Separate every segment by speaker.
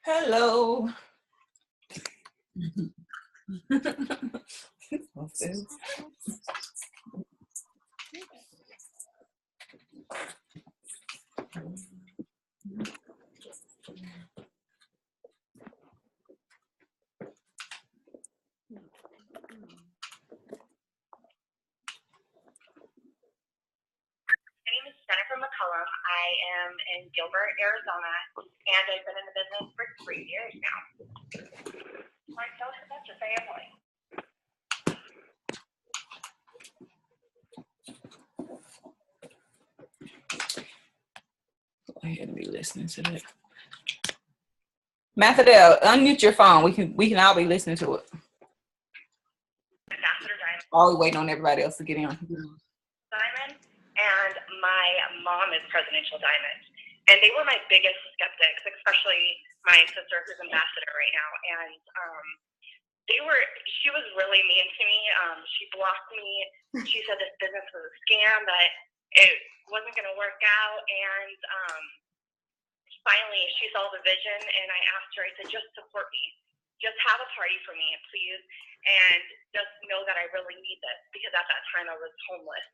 Speaker 1: Hello.
Speaker 2: Jennifer McCullum. I am in Gilbert, Arizona, and I've been in the business for 3 years now. All right, tell us about your family.
Speaker 1: Go ahead and be listening to that. Mathadel, unmute your phone. We can all be listening to it.
Speaker 2: Ambassador Diamond.
Speaker 1: All waiting on everybody else to get in.
Speaker 2: Diamond, and my mom is Presidential Diamond. And they were my biggest skeptics, especially my sister who's ambassador right now. And she was really mean to me. She blocked me. She said this business was a scam, that it wasn't going to work out. And finally, she saw the vision, and I asked her, I said, just support me. Just have a party for me, please. And just know that I really need this, because at that time I was homeless.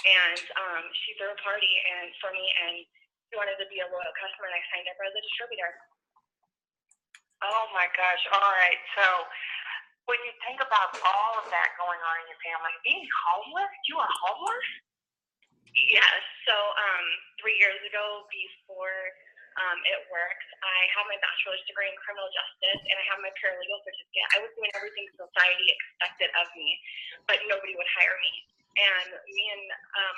Speaker 2: And she threw a party for me, and she wanted to be a loyal customer, and I signed up as a distributor.
Speaker 3: Oh my gosh. All right. So when you think about all of that going on in your family, being homeless, you are homeless?
Speaker 2: Yes. So 3 years ago, before it worked, I have my bachelor's degree in criminal justice, and I have my paralegal certificate. I was doing everything society expected of me, but nobody would hire me. And me and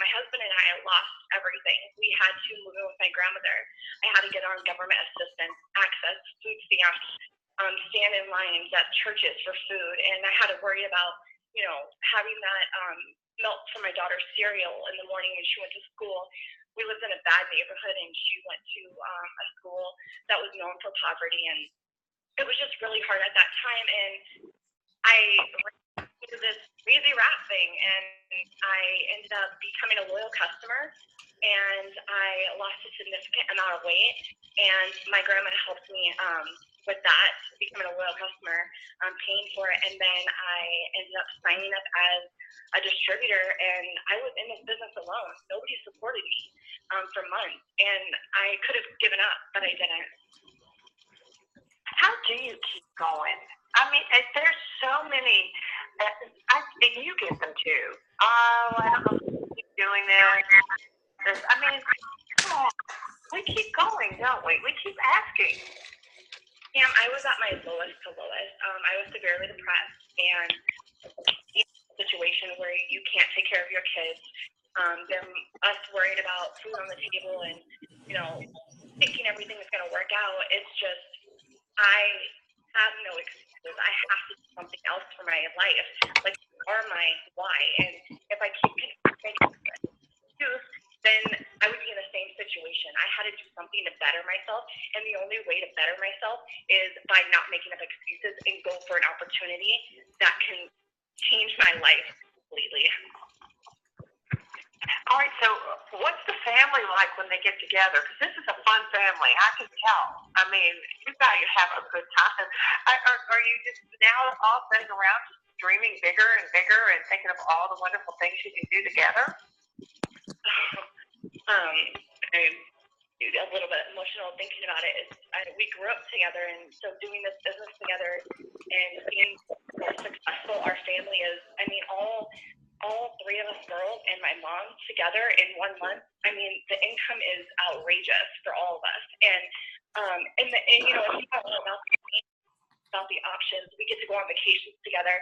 Speaker 2: my husband and I lost everything. We had to move in with my grandmother. I had to get on government assistance, access food stamps, stand in lines at churches for food, and I had to worry about, having that milk for my daughter's cereal in the morning when she went to school. We lived in a bad neighborhood, and she went to a school that was known for poverty, and it was just really hard at that time. And I did this crazy rap thing, and I ended up becoming a loyal customer, and I lost a significant amount of weight, and my grandma helped me with that, becoming a loyal customer, paying for it, and then I ended up signing up as a distributor, and I was in this business alone. Nobody supported me for months, and I could have given up, but I didn't.
Speaker 3: How do you keep going? I mean, there's so many, and you get them too. Oh, I don't know if keep doing this. I mean, come on. We keep going, don't we? We keep asking.
Speaker 2: Pam, I was at my lowest to lowest. I was severely depressed, and in a situation where you can't take care of your kids, then us worried about food on the table and, thinking everything is going to work out, it's just, I have no excuses. I have to do something else for my life. Like, are my why? And if I keep making excuses, then I would be in the same situation. I had to do something to better myself, and the only way to better myself is by not making up excuses and go for an opportunity that can change my life completely.
Speaker 3: All right, so what's the family like when they get together? Because this is a fun family, I can tell. I mean, you guys have a good time. Are you just now all sitting around just dreaming bigger and bigger and thinking of all the wonderful things you can do together?
Speaker 2: I'm a little bit emotional thinking about it. We grew up together, and so doing this business together and being successful, our family is, all three of us girls and my mom together in 1 month, the income is outrageous for all of us. And if you don't know about the options, we get to go on vacations together.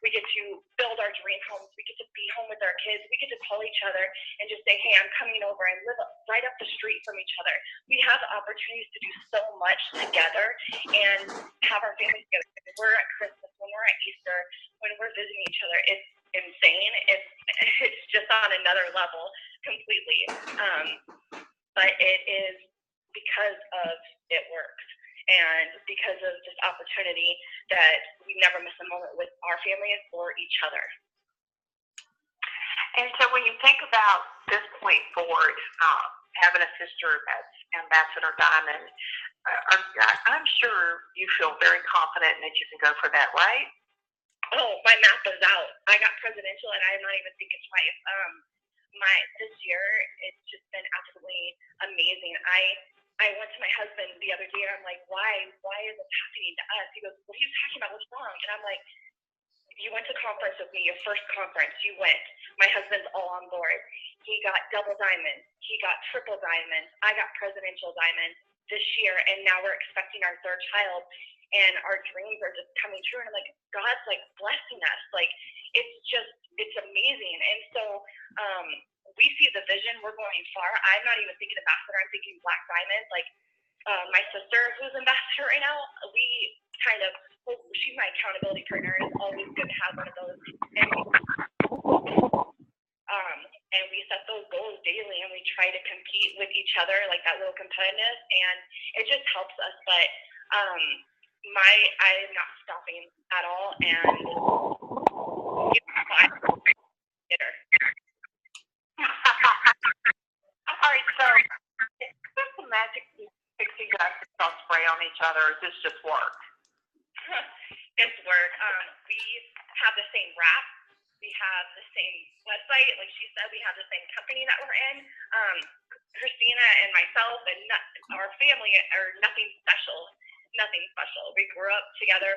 Speaker 2: We get to build our dream homes. We get to be home with our kids. We get to call each other and just say, hey, I'm coming over, and live right up the street from each other. We have the opportunities to do so much together and have our families together. When we're at Christmas, when we're at Easter, when we're visiting each other, it's insane. It's just on another level completely. But it is because of it works. And because of this opportunity that we never miss a moment with our families or each other.
Speaker 3: And so when you think about this point forward, having a sister that's Ambassador Diamond, I'm sure you feel very confident that you can go for that, right?
Speaker 2: Oh, my math is out. I got presidential, and I'm not even thinking twice. This year, it's just been absolutely amazing. I went to my husband the other day, and I'm like, why is this happening to us? He goes, what are you talking about? What's wrong? And I'm like, you went to conference with me, your first conference. You went. My husband's all on board. He got double diamond. He got triple diamond. I got presidential diamond this year, and now we're expecting our third child, and our dreams are just coming true. And I'm like, God's like blessing us. Like, it's amazing. And so we see the vision. We're going far. I'm not even thinking ambassador. I'm thinking black diamond. Like, my sister, who's ambassador right now, we kind of, she's my accountability partner. It's always good to have one of those. And we set those goals daily, and we try to compete with each other, like that little competitiveness, and it just helps us. But I'm not stopping at all, and I'm bitter.
Speaker 3: All right, so is this the magic pixie dust all spray on each other, or is this just work?
Speaker 2: It's work. We have the same wrap. We have the same website. Like she said, we have the same company that we're in. Christina and myself and our family are nothing special. Nothing special. We grew up together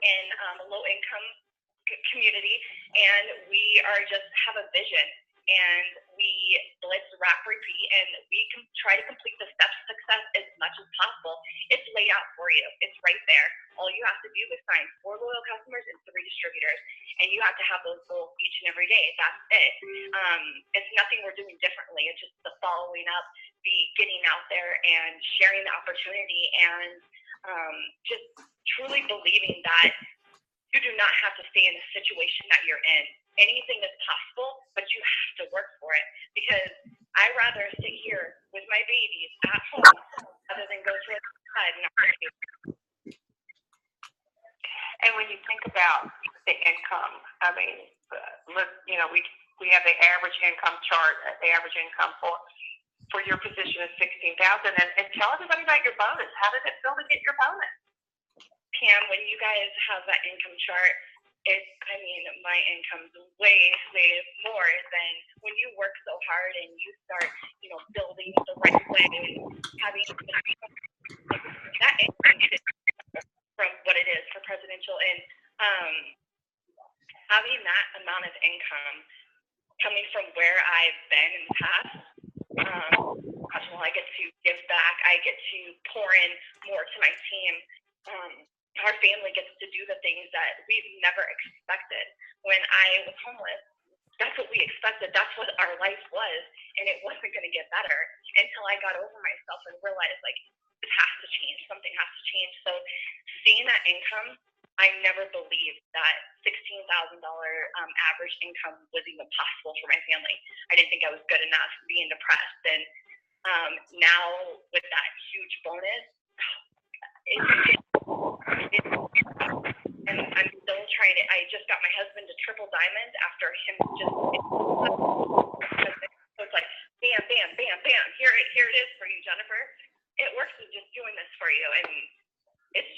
Speaker 2: in a low-income community, and we are just have a vision. And we blitz, wrap, repeat, and we can try to complete the steps to success as much as possible. It's laid out for you. It's right there. All you have to do is sign 4 loyal customers and 3 distributors, and you have to have those goals each and every day. That's it. It's nothing we're doing differently. It's just the following up, the getting out there and sharing the opportunity, and just truly believing that you do not have to stay in the situation that you're in. Anything is possible, but you have to work for it. Because I'd rather sit here with my babies at home rather than go to a side and not do.
Speaker 3: And when you think about the income, I mean, look, you know, we have the average income chart. The average income for your position is $16,000. And tell everybody about your bonus. How did it feel to get your bonus?
Speaker 2: Pam, when you guys have that income chart, my income's way, way more than when you work so hard and you start, building the right way, having that income from what it is for presidential, and having that amount of income coming from where I've been in the past. I get to give back. I get to pour in more to my team. Our family gets to do the things that we've never expected. When I was homeless, that's what we expected. That's what our life was, and it wasn't going to get better until I got over myself and realized, like, it has to change. Something has to change. So seeing that income, I never believed that $16,000 average income was even possible for my family. I didn't think I was good enough being depressed. And now with that huge bonus, and I'm still trying to, I just got my husband to triple diamond after him so it's like, bam, bam, bam, bam, here it is for you, Jennifer. It works with just doing this for you, and it's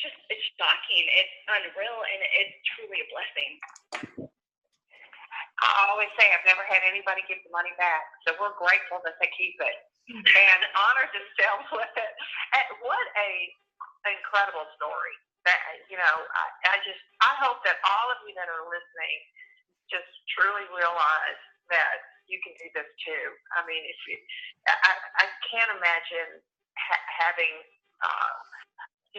Speaker 2: shocking, it's unreal, and it's truly a blessing.
Speaker 3: I always say I've never had anybody give the money back, so we're grateful that they keep it and honor themselves with it. And what a incredible story. That, I hope that all of you that are listening just truly realize that you can do this too. I mean, I can't imagine having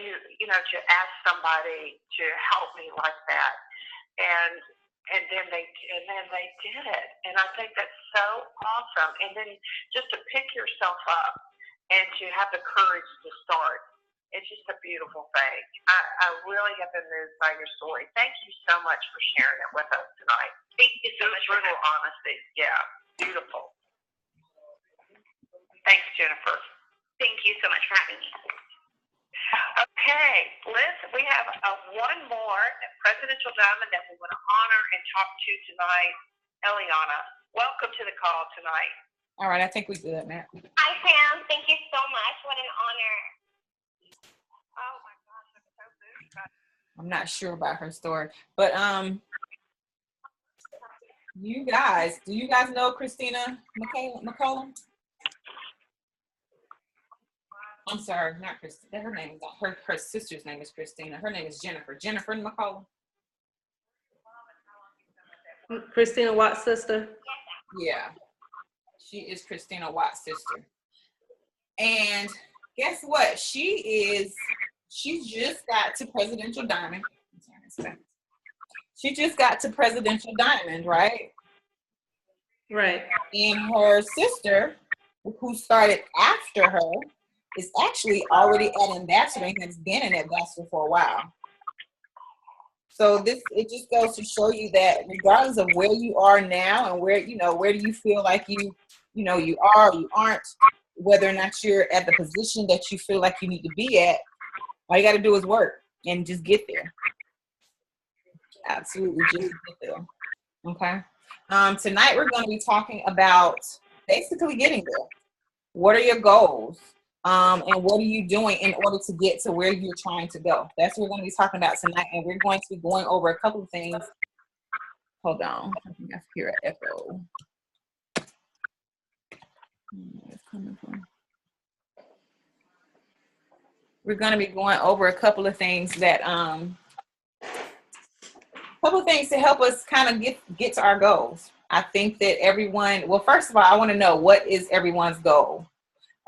Speaker 3: to ask somebody to help me like that, and then they did it, and I think that's so awesome. And then just to pick yourself up and to have the courage to start. It's just a beautiful thing. I really have been moved by your story. Thank you so much for sharing it with us tonight.
Speaker 2: Thank you so much.
Speaker 3: Brutal honesty. Yeah, beautiful. Thanks, Jennifer.
Speaker 2: Thank you so much for having me.
Speaker 3: Okay, Liz, we have one more presidential diamond that we want to honor and talk to tonight. Eliana, welcome to the call tonight.
Speaker 1: All right, I think we good, Matt.
Speaker 2: Hi, Pam. Thank you so much. What an honor.
Speaker 3: Oh my gosh, I'm so moved.
Speaker 1: I'm not sure about her story, but you guys, do you guys know Christina McCollum? I'm sorry, not Christina. Her name is her sister's name is Christina. Her name is Jennifer. Jennifer McCollum.
Speaker 4: Christina Watt's sister.
Speaker 1: Yeah, she is Christina Watt's sister. And guess what? She just got to Presidential Diamond. She just got to Presidential Diamond, right?
Speaker 4: Right.
Speaker 1: And her sister, who started after her, is actually already at ambassador and has been an ambassador for a while. So it just goes to show you that regardless of where you are now and where do you feel like you are or you aren't, whether or not you're at the position that you feel like you need to be at, all you got to do is work and just get there. Absolutely, just get there. Okay. Tonight we're going to be talking about basically getting there. What are your goals? And what are you doing in order to get to where you're trying to go? That's what we're going to be talking about tonight, and we're going to be going over a couple of things. Hold on, I think I hear an echo. Where it's coming from. We're going to be going over a couple of things that to help us kind of get to our goals. I think that everyone. Well, first of all, I want to know, what is everyone's goal?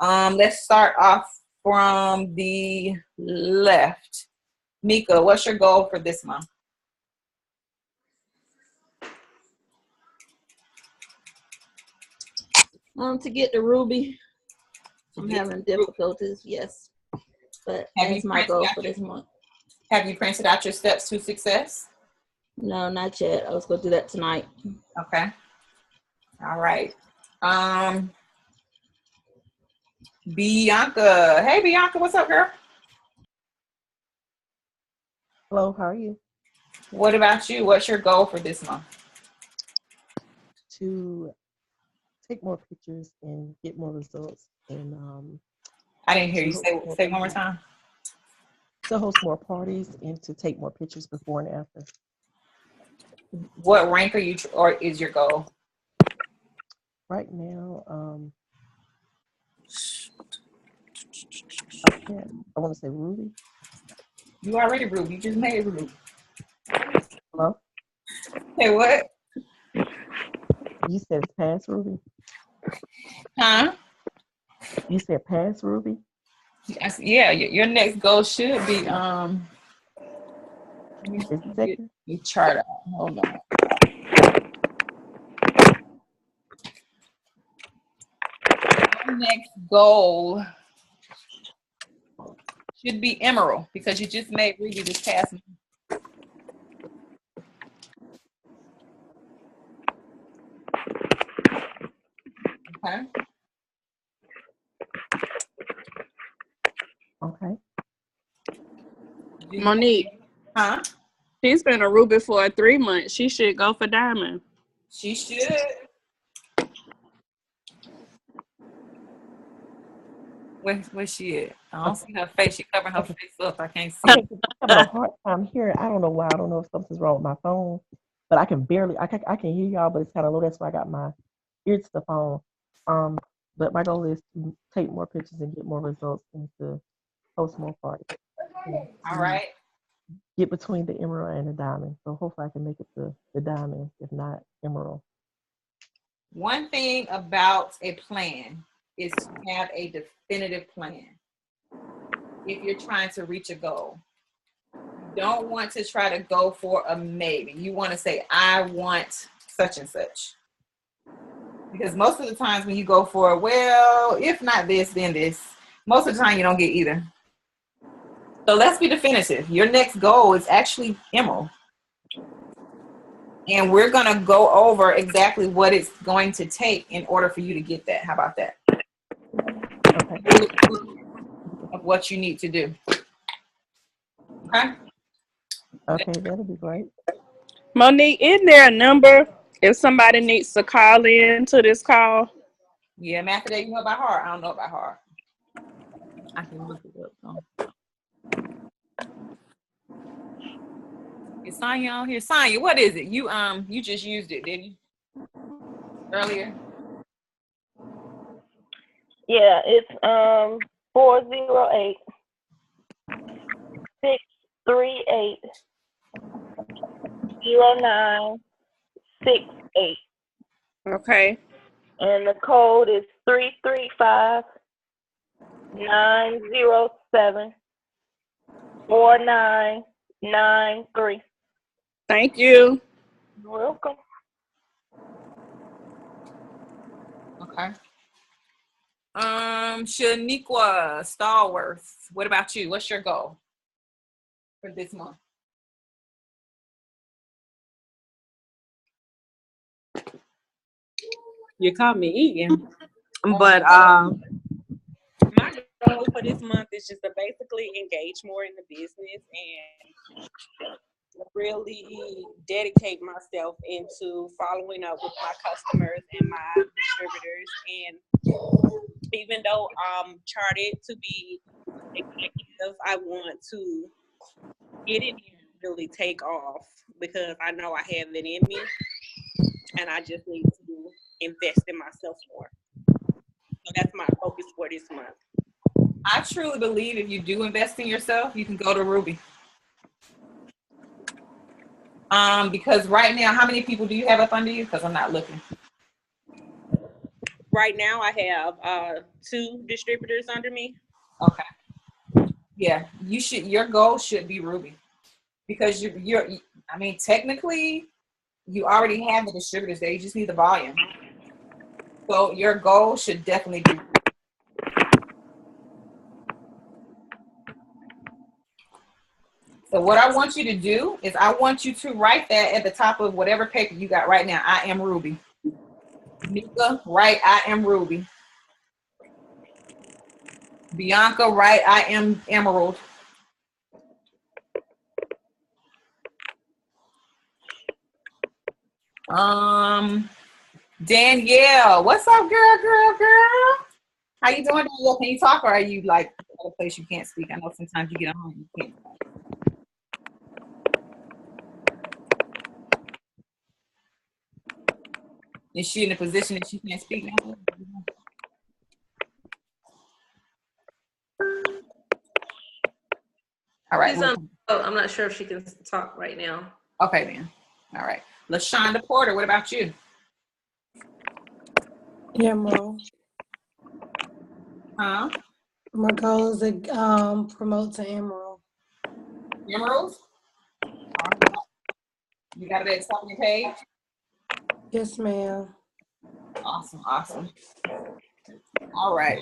Speaker 1: Let's start off from the left. Mika, what's your goal for this month?
Speaker 5: To get to Ruby. I'm having difficulties, yes. But that's my goal for this month.
Speaker 1: Have you printed out your steps to success?
Speaker 5: No, not yet. I was going to do that tonight.
Speaker 1: Okay. All right. Bianca. Hey, Bianca, what's up, girl?
Speaker 6: Hello, how are you?
Speaker 1: What about you? What's your goal for this month?
Speaker 6: To take more pictures and get more results. And
Speaker 1: I didn't hear you. Say one more time.
Speaker 6: to host more parties and to take more pictures before and after.
Speaker 1: What rank are you, or is your goal?
Speaker 6: Right now, I want to say Ruby.
Speaker 1: You already Ruby. You just made Ruby.
Speaker 6: Hello?
Speaker 1: Hey, what?
Speaker 6: You said pass Ruby?
Speaker 1: Huh?
Speaker 6: You said pass Ruby?
Speaker 1: Yeah, your next goal should be
Speaker 6: Executive?
Speaker 1: you chart out. Hold on. Your next goal should be Emerald, because you just made Ruby this past month. Okay.
Speaker 6: Okay.
Speaker 4: Monique,
Speaker 1: Huh?
Speaker 4: she's been a Ruby for 3 months. She should go for Diamond.
Speaker 1: She should. Where's she at? I don't see her face. She covering her face up. I can't see.
Speaker 6: Okay, I'm having a hard time hearing. I don't know why. I don't know if something's wrong with my phone, but I can barely. I can hear y'all, but it's kind of low. That's why I got my ear to the phone. But my goal is to take more pictures and get more results and to host more parties.
Speaker 1: All right.
Speaker 6: Get between the Emerald and the Diamond. So hopefully I can make it to the Diamond, if not Emerald.
Speaker 1: One thing about a plan is to have a definitive plan. If you're trying to reach a goal, you don't want to try to go for a maybe. You want to say, I want such and such. Because most of the times when you go for, well, if not this, then this, most of the time you don't get either. So let's be definitive. Your next goal is actually Emerald. And we're going to go over exactly what it's going to take in order for you to get that. How about that?
Speaker 6: Okay.
Speaker 1: Of what you need to do. Okay?
Speaker 6: Okay, that'll be great.
Speaker 4: Monique, isn't there a number If somebody needs to call in to this call,
Speaker 1: Yeah, Mathode, you know about heart? I don't know about heart. I can look it up though. Is Sonya on here? Sonya, what is it? You just used it, didn't you? Earlier?
Speaker 5: Yeah, it's 408 638 0968.
Speaker 4: okay.
Speaker 5: And the code is 335 907 4993.
Speaker 4: Thank you.
Speaker 5: You're welcome.
Speaker 1: Okay. Shaniqua Stallworth, what about you? What's your goal for this month?
Speaker 7: You caught me eating. But my goal for this month is just to basically engage more in the business and really dedicate myself into following up with my customers and my distributors. And even though I'm charted to be executive, I want to get it and really take off because I know I have it in me and I just need to invest in myself more. So that's my focus for this month.
Speaker 1: I truly believe if you do invest in yourself, you can go to Ruby. Because right now, how many people do you have up under you? Because I'm not looking.
Speaker 7: Right now, I have 2 distributors under me.
Speaker 1: Okay. Yeah, you should. Your goal should be Ruby, because you're. I mean, technically, you already have the distributors there. You just need the volume. So your goal should definitely be. So what I want you to do is I want you to write that at the top of whatever paper you got right now. I am Ruby. Mika, write I am Ruby. Bianca, write I am Emerald. Danielle, what's up, girl? How you doing, Danielle? Can you talk, or are you like at a place you can't speak? I know sometimes you get home and you can't talk. Is she in a position that she can't speak now? All right.
Speaker 8: I'm not sure if she can talk right now.
Speaker 1: Okay, then. All right. LaShonda Porter, what about you?
Speaker 9: Emerald.
Speaker 1: Huh?
Speaker 9: My goal is to promote to Emerald.
Speaker 1: Emeralds? You got it at the top of your page?
Speaker 9: Yes, ma'am.
Speaker 1: Awesome. All right.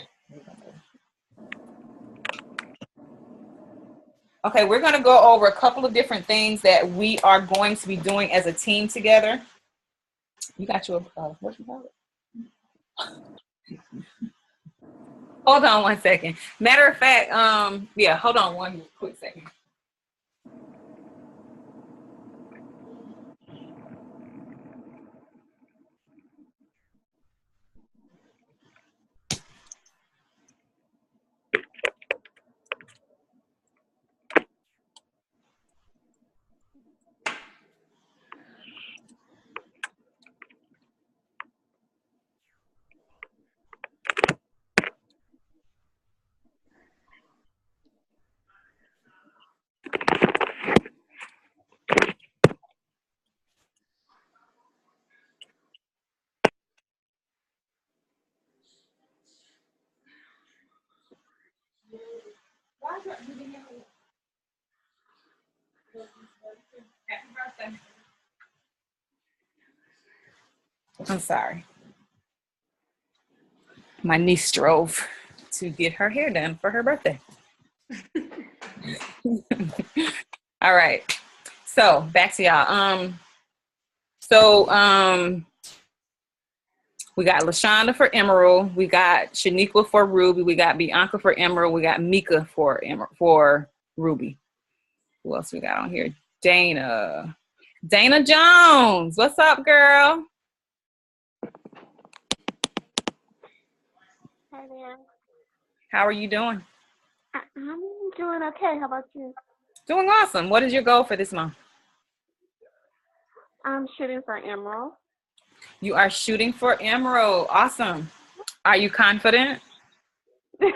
Speaker 1: Okay, we're going to go over a couple of different things that we are going to be doing as a team together. You got your, what you call it? Hold on one second. Matter of fact, yeah, hold on one quick second. I'm sorry. My niece drove to get her hair done for her birthday. All right. So back to y'all. We got LaShonda for Emerald. We got Shaniqua for Ruby. We got Bianca for Emerald. We got Mika for Ruby. Who else we got on here? Dana Jones. What's up, girl?
Speaker 10: Hi there.
Speaker 1: How are you doing?
Speaker 10: I'm doing okay. How about you?
Speaker 1: Doing awesome. What is your goal for this month?
Speaker 10: I'm shooting for Emerald.
Speaker 1: You are shooting for Emerald. Awesome. Are you confident?
Speaker 10: Yeah,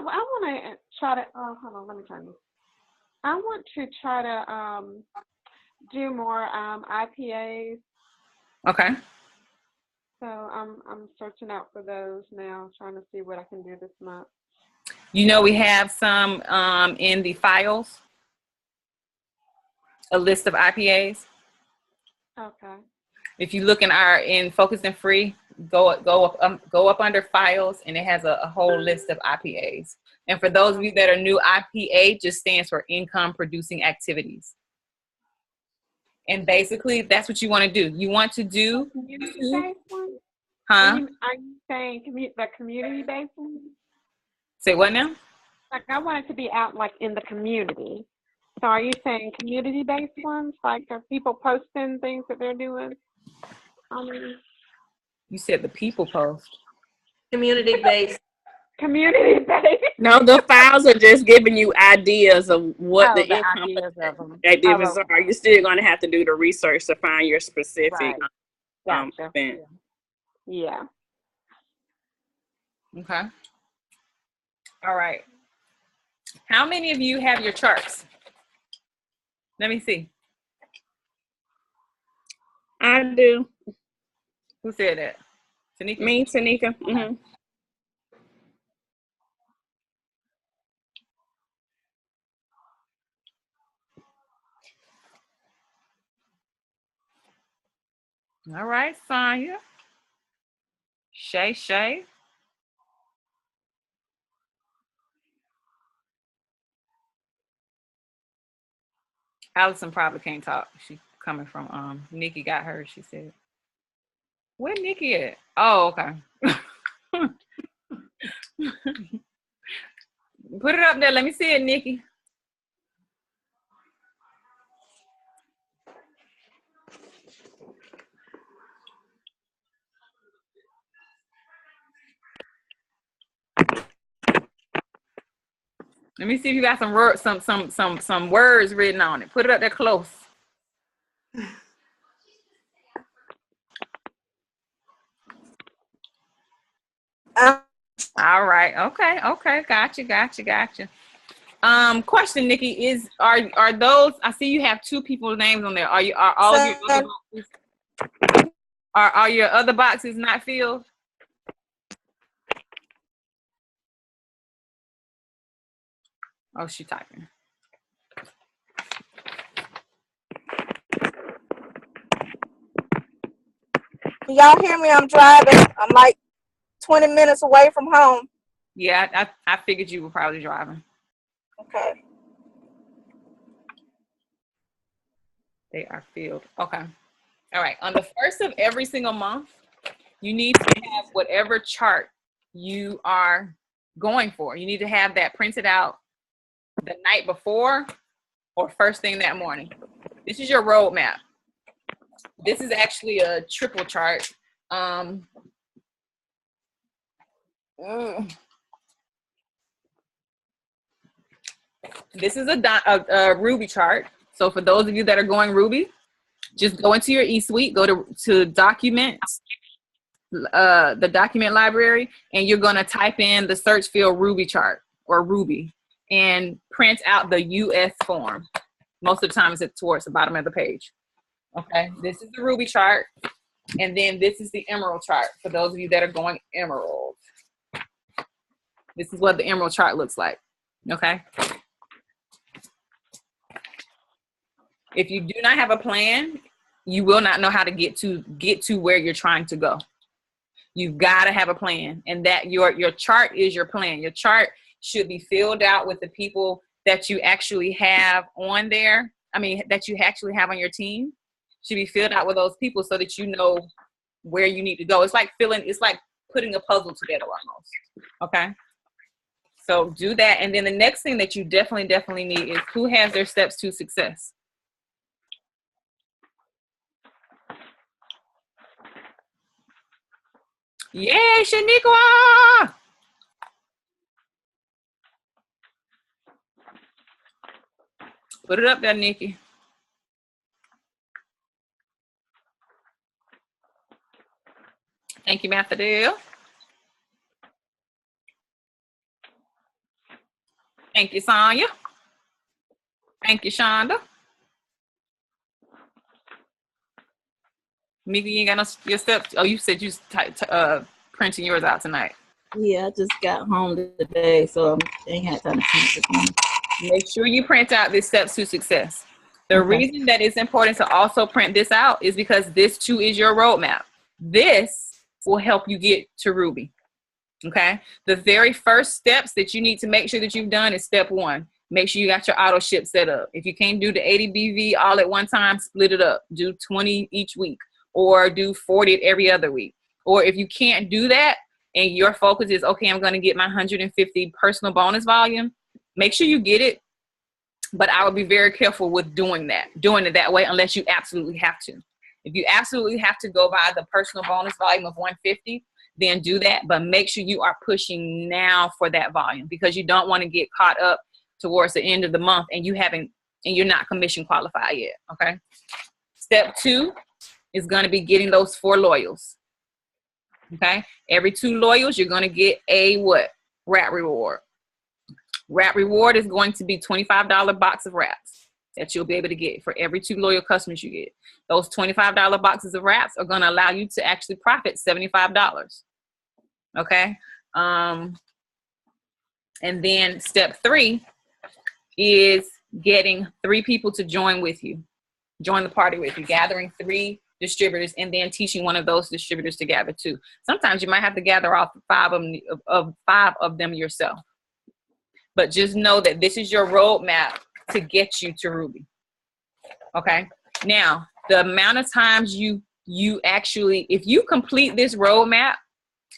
Speaker 10: but I want to try to. Oh, hold on. Let me turn this. I want to try to do more IPAs.
Speaker 1: Okay.
Speaker 10: So I'm searching out for those now, trying to see what I can do this month.
Speaker 1: You know, we have some in the files, a list of IPAs.
Speaker 10: Okay.
Speaker 1: If you look in Focused and Free, go up under files, and it has a whole list of IPAs. And for those of you that are new, IPA just stands for income producing activities. And basically, that's what you want to do. You want to do
Speaker 10: Community-based ones?
Speaker 1: Huh?
Speaker 10: Are you saying the community-based ones?
Speaker 1: Say what now?
Speaker 10: Like I want it to be out like in the community. So are you saying community-based ones? Like are people posting things that they're doing?
Speaker 1: You said the people post.
Speaker 8: Community-based.
Speaker 10: Community-based.
Speaker 4: No, the files are just giving you ideas of what the income
Speaker 10: ideas of them.
Speaker 4: activities are. You're still going to have to do the research to find your specific
Speaker 10: Gotcha.
Speaker 4: event.
Speaker 10: Yeah.
Speaker 1: Okay. All right. How many of you have your charts? Let me see.
Speaker 4: I do.
Speaker 1: Who said that? Tanika?
Speaker 4: Me, Tanika. Mm-hmm.
Speaker 1: All right, Sonya. Shay. Allison probably can't talk. She coming from Nikki got her, she said. Where Nikki at? Oh, okay. Put it up there. Let me see it, Nikki. Let me see if you got some words, some words written on it. Put it up there close. All right. Okay. Gotcha. Question, Nikki, are those? I see you have two people's names on there. Are all of your other boxes? Are your other boxes not filled? Oh, she typing.
Speaker 11: Can y'all hear me? I'm driving. I'm like 20 minutes away from home.
Speaker 1: Yeah, I figured you were probably driving.
Speaker 11: Okay.
Speaker 1: They are filled. Okay. All right. On the first of every single month, you need to have whatever chart you are going for. You need to have that printed out the night before or first thing that morning. This is your roadmap. This is actually a triple chart. This is a Ruby chart. So for those of you that are going Ruby, just go into your eSuite, go to Documents, the document library, and you're going to type in the search field Ruby chart or Ruby and print out the US form. Most of the time it's towards the bottom of the page. Okay, this is the Ruby chart, and then this is the Emerald chart for those of you that are going Emerald. This is what the Emerald chart looks like. Okay. If you do not have a plan, you will not know how to get to where you're trying to go. You've got to have a plan, and that your chart is your plan. Your chart should be filled out with the people that you actually have on there. I mean, that you actually have on your team should be filled out with those people so that you know where you need to go. It's like putting a puzzle together almost. Okay. So do that. And then the next thing that you definitely need is who has their steps to success. Yay, Shaniqua! Put it up there, Nikki. Thank you, Mathadale. Thank you, Sonya. Thank you, Shonda. Mika, you ain't got no your steps. Oh, you said you printing yours out tonight.
Speaker 5: Yeah, I just got home today, so I ain't had time to print it.
Speaker 1: Make sure you print out this steps to success. The reason that it's important to also print this out is because this too is your roadmap. This will help you get to Ruby. Okay. The very first steps that you need to make sure that you've done is step 1. Make sure you got your auto ship set up. If you can't do the 80 BV all at one time, split it up. Do 20 each week or do 40 every other week. Or if you can't do that and your focus is, okay, I'm going to get my 150 personal bonus volume, make sure you get it. But I would be very careful with doing it that way unless you absolutely have to. If you absolutely have to go by the personal bonus volume of 150, then do that. But make sure you are pushing now for that volume because you don't want to get caught up towards the end of the month and you're not commission qualified yet. Okay. Step 2 is going to be getting those 4 loyals. Okay. Every 2 loyals, you're going to get a what? Wrap reward. Wrap reward is going to be $25 box of wraps that you'll be able to get for every 2 loyal customers you get. Those $25 boxes of wraps are going to allow you to actually profit $75. Okay. And then step 3 is getting 3 people to join the party with you, gathering 3 distributors and then teaching one of those distributors to gather 2. Sometimes you might have to gather all 5 of them yourself. But just know that this is your roadmap to get you to Ruby. Okay. Now, the amount of times you actually, if you complete this roadmap,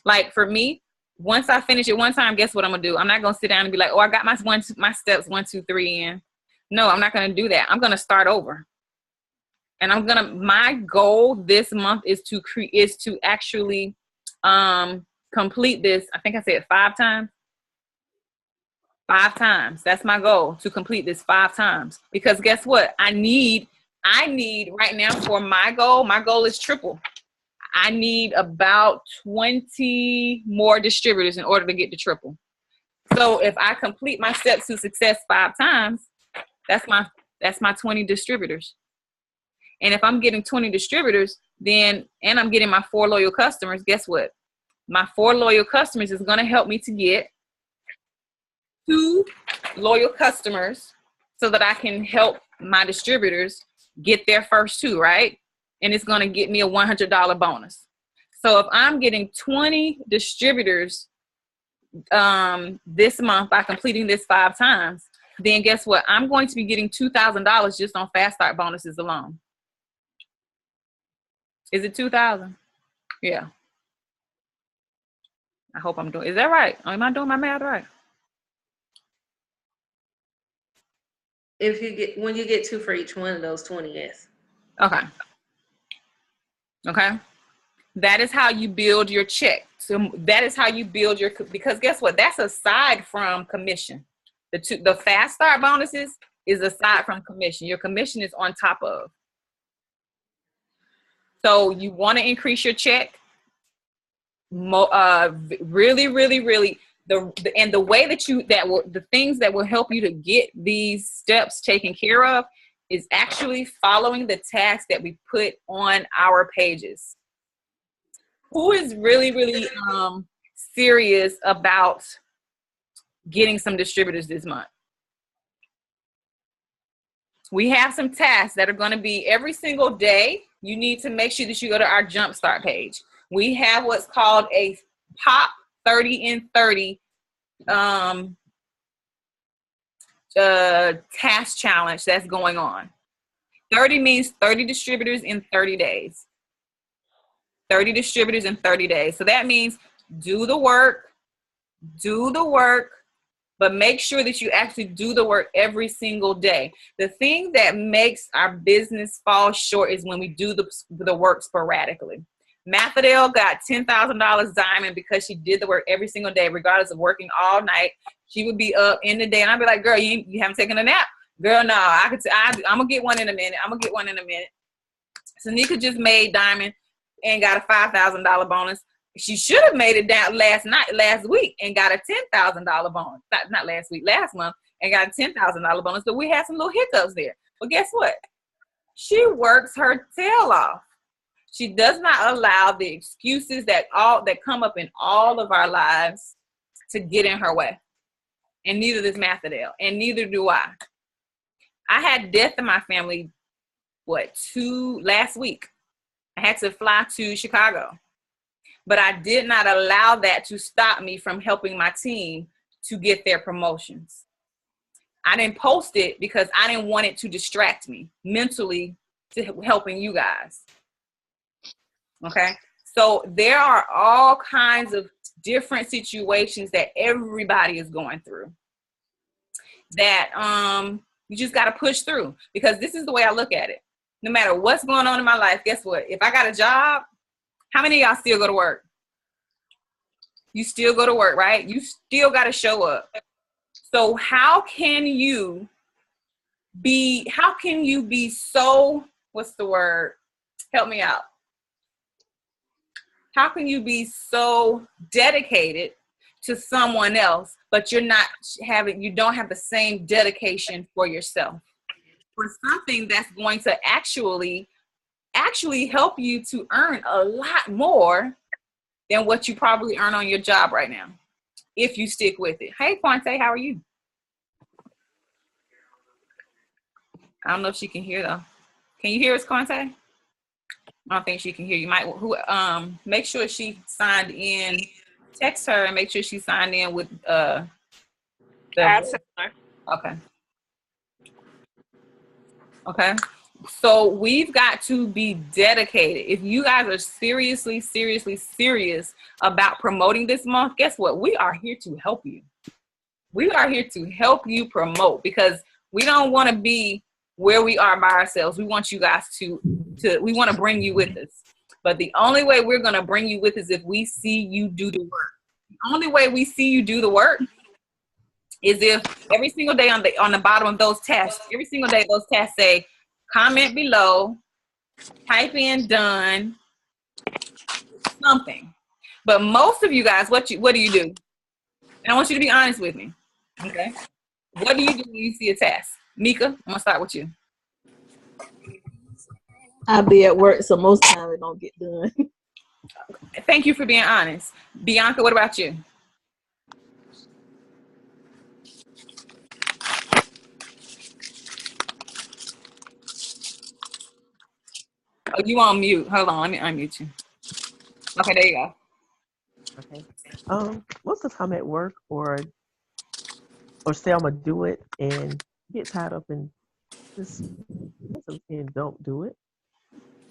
Speaker 1: like for me, once I finish it one time, guess what I'm gonna do? I'm not gonna sit down and be like, oh, I got my steps 1, 2, 3 in. No, I'm not gonna do that. I'm gonna start over. And my goal this month is to actually complete this. I think I said 5 times. 5 times. That's my goal, to complete this 5 times. Because guess what? I need right now for my goal is triple. I need about 20 more distributors in order to get to triple. So if I complete my steps to success 5 times, that's my 20 distributors. And if I'm getting 20 distributors, and I'm getting my 4 loyal customers, guess what? My 4 loyal customers is going to help me to get 2 loyal customers so that I can help my distributors get their first 2, right? And it's going to get me a $100 bonus. So if I'm getting 20 distributors this month by completing this 5 times, then guess what? I'm going to be getting $2,000 just on Fast Start bonuses alone. Is it 2,000? Yeah. I hope I'm doing, is that right? Am I doing my math right?
Speaker 8: When you get 2 for each one of those 20, yes.
Speaker 1: Okay. Okay. That is how you build your check. So that is how you build your, because guess what? That's aside from commission. The Fast Start bonuses is aside from commission. Your commission is on top of. So you want to increase your check. Really, really, really. The way that the things that will help you to get these steps taken care of is actually following the tasks that we put on our pages. Who is really, really serious about getting some distributors this month? We have some tasks that are going to be every single day. You need to make sure that you go to our Jumpstart page. We have what's called a Pop 30 in 30 task challenge that's going on. 30 means 30 distributors in 30 days. 30 distributors in 30 days. So that means do the work, but make sure that you actually do the work every single day. The thing that makes our business fall short is when we do the work sporadically. Mathadel got $10,000 Diamond because she did the work every single day, regardless of working all night. She would be up in the day, and I'd be like, girl, you haven't taken a nap? Girl, no, I'm going to get one in a minute. Sanika just made Diamond and got a $5,000 bonus. She should have made it down last week and got a $10,000 bonus. Not last week, last month, and got a $10,000 bonus. But we had some little hiccups there. But guess what? She works her tail off. She does not allow the excuses that come up in all of our lives to get in her way. And neither does Mathadel, and neither do I. I had death in my family, last week. I had to fly to Chicago. But I did not allow that to stop me from helping my team to get their promotions. I didn't post it because I didn't want it to distract me mentally to helping you guys. Okay? So there are all kinds of different situations that everybody is going through that you just got to push through, because this is the way I look at it. No matter what's going on in my life, guess what? If I got a job, how many of y'all still go to work? You still go to work, right? You still got to show up. So how can you be so, what's the word? Help me out. How can you be so dedicated to someone else, but you don't have the same dedication for yourself, for something that's going to actually help you to earn a lot more than what you probably earn on your job right now, if you stick with it. Hey, Quante, how are you? I don't know if she can hear though. Can you hear us, Quante? I don't think she can hear you. Make sure she signed in. Text her and make sure she signed in with Okay. So we've got to be dedicated. If you guys are seriously serious about promoting this month, guess what? We are here to help you. We are here to help you promote, because we don't want to be where we are by ourselves. We want you guys we want to bring you with us. But the only way we're going to bring you with is if we see you do the work. The only way we see you do the work is if every single day on the bottom of those tasks, every single day those tasks say, comment below, type in done, something. But most of you guys, what do you do? And I want you to be honest with me. Okay. What do you do when you see a task? Mika, I'm going to start with you.
Speaker 5: I be at work, so most times it don't get done.
Speaker 1: Thank you for being honest. Bianca, what about you? Oh, you on mute. Hold on, let me unmute you. Okay, there you go.
Speaker 6: Okay. Most of the time at work or say I'm gonna do it and get tied up and just and don't do it.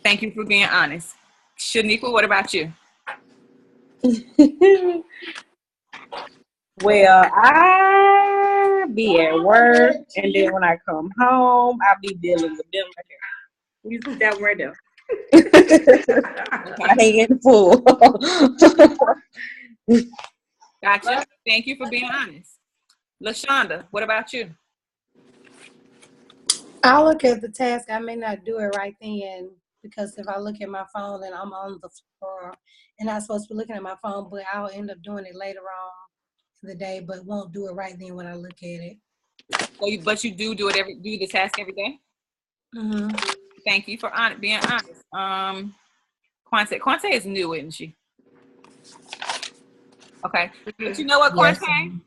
Speaker 1: Thank you for being honest. Shaniqua, what about you?
Speaker 7: Well, I be at work, and then when I come home, I be dealing with them right there. You put that one right there. I ain't getting full.
Speaker 1: Gotcha. Thank you for being honest. LaShonda, what about you?
Speaker 9: I look at the task. I may not do it right then, because if I look at my phone and I'm on the floor and I'm supposed to be looking at my phone, but I'll end up doing it later on in the day, but won't do it right then when I look at it.
Speaker 1: But you do the task every day?
Speaker 9: Mm-hmm.
Speaker 1: Thank you for being honest. Quante is new, isn't she? Okay. But you know what, Quante?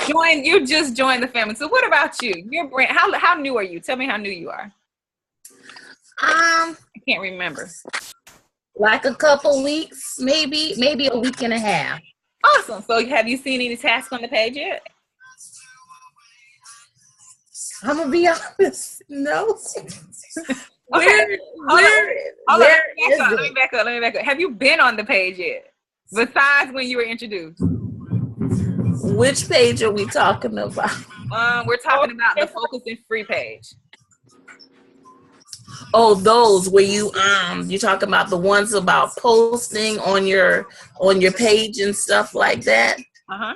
Speaker 1: Yes. You just joined the family. So what about you? Your brand, how new are you? Tell me how new you are. I can't remember.
Speaker 12: Like a couple weeks, maybe a week and a half.
Speaker 1: Awesome. So have you seen any tasks on the page yet?
Speaker 12: I'm gonna be honest. No.
Speaker 1: Let me back up. Have you been on the page yet? Besides when you were introduced?
Speaker 12: Which page are we talking about?
Speaker 1: We're talking about the Focus and Free page.
Speaker 12: Oh, those where you talking about the ones about posting on your page and stuff like that.
Speaker 1: Uh-huh.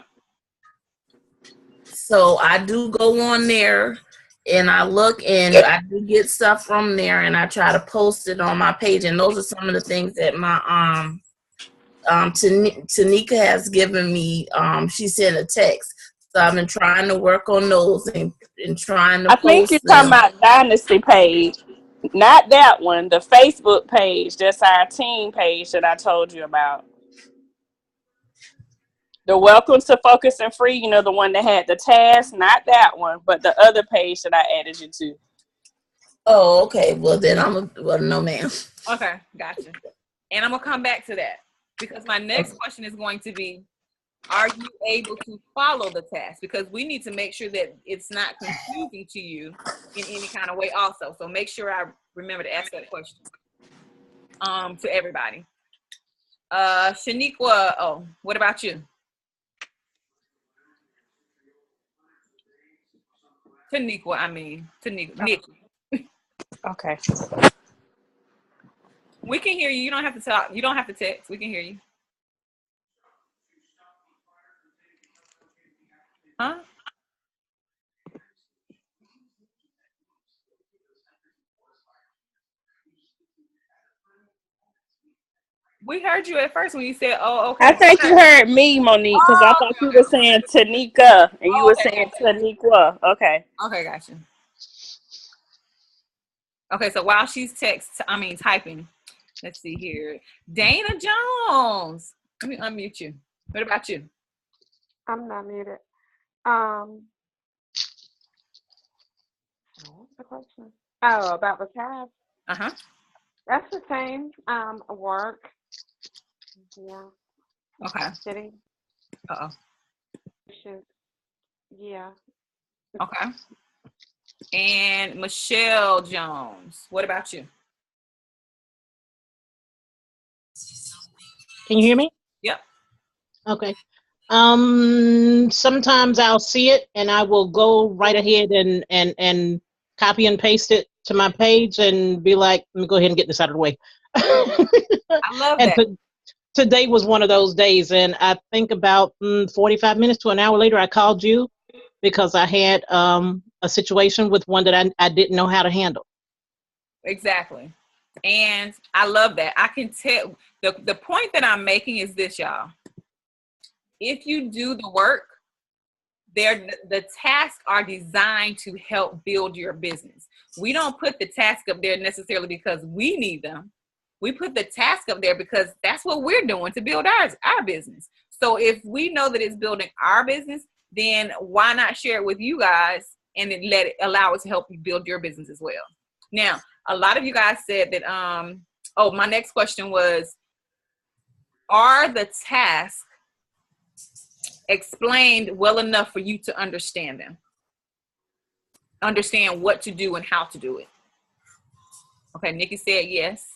Speaker 12: So I do go on there and I look and I do get stuff from there and I try to post it on my page, and those are some of the things that my Tanika has given me. She sent a text. So I've been trying to work on those and trying to
Speaker 7: I think you're
Speaker 12: post
Speaker 7: talking
Speaker 12: them.
Speaker 7: about Dynasty page, not that one. The Facebook page, that's our team page that I told you about. The Welcome to Focus and Free, you know, the one that had the task, not that one, but the other page that I added you to.
Speaker 12: Oh, okay. Well, then no, ma'am.
Speaker 1: Okay, gotcha. And I'm gonna come back to that because my next question is going to be, are you able to follow the task? Because we need to make sure that it's not confusing to you in any kind of way also. So make sure I remember to ask that question to everybody. Shaniqua, what about you? Tanika, Nikki.
Speaker 7: Okay.
Speaker 1: We can hear you. You don't have to talk. You don't have to text. We can hear you. Huh? We heard you at first when you said, "Oh, okay."
Speaker 7: I think you heard me, Monique, because I thought you were saying Tanika and you were saying Taniqua. Okay.
Speaker 1: Okay, gotcha. Okay, so while she's typing, let's see here. Dana Jones. Let me unmute you. What about you?
Speaker 10: I'm not muted. What's the question? Oh, about the task.
Speaker 1: Uh-huh.
Speaker 10: That's the same. Work. Yeah.
Speaker 1: Okay.
Speaker 10: Sitting.
Speaker 1: Uh-oh.
Speaker 10: Yeah.
Speaker 1: Okay. And Michelle Jones. What about you?
Speaker 13: Can you hear me?
Speaker 1: Yep.
Speaker 13: Okay. Sometimes I'll see it and I will go right ahead and copy and paste it to my page and be like, let me go ahead and get this out of the way.
Speaker 1: I love that.
Speaker 13: Today was one of those days, and I think about 45 minutes to an hour later, I called you because I had a situation with one that I didn't know how to handle.
Speaker 1: Exactly. And I love that. I can tell the point that I'm making is this, y'all. If you do the work, the tasks are designed to help build your business. We don't put the task up there necessarily because we need them. We put the task up there because that's what we're doing to build our business. So if we know that it's building our business, then why not share it with you guys and then allow it to help you build your business as well. Now, a lot of you guys said that, my next question was, are the tasks explained well enough for you to understand them? Understand what to do and how to do it. Okay, Nikki said yes.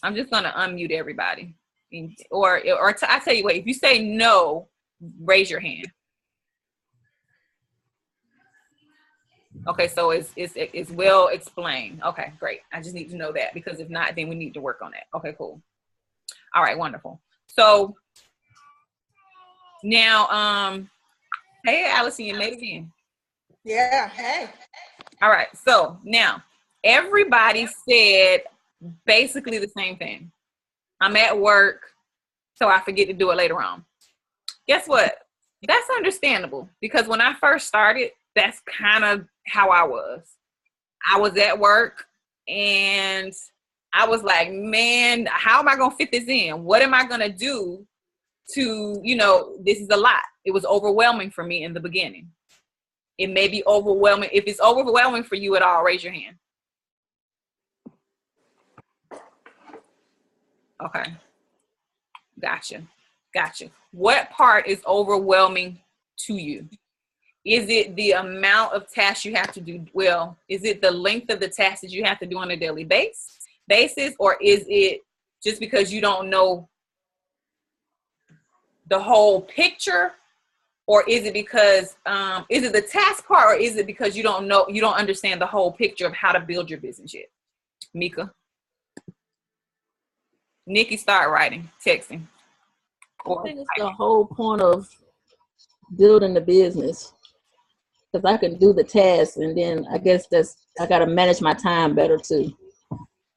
Speaker 1: I'm just gonna unmute everybody. I tell you what, if you say no, raise your hand. Okay, so it's well explained. Okay, great. I just need to know that because if not, then we need to work on that. Okay, cool. All right, wonderful. So now, hey, Allison, you made it in.
Speaker 11: Yeah, hey.
Speaker 1: All right, so now everybody said basically the same thing. I'm at work, so I forget to do it later on. Guess what? That's understandable because when I first started, that's kind of how I was. I was at work and I was like, man, how am I going to fit this in? What am I going to do to, this is a lot. It was overwhelming for me in the beginning. It may be overwhelming. If it's overwhelming for you at all, raise your hand. Okay. Gotcha. What part is overwhelming to you? Is it the amount of tasks you have to do? Well, is it the length of the tasks that you have to do on a daily basis? Or is it just because you don't know the whole picture? Or is it because, is it the task part, or is it because you don't understand the whole picture of how to build your business yet? Mika. Nikki, start writing, texting.
Speaker 5: I think it's the whole point of building the business, because I can do the tasks, and then I guess I got to manage my time better too.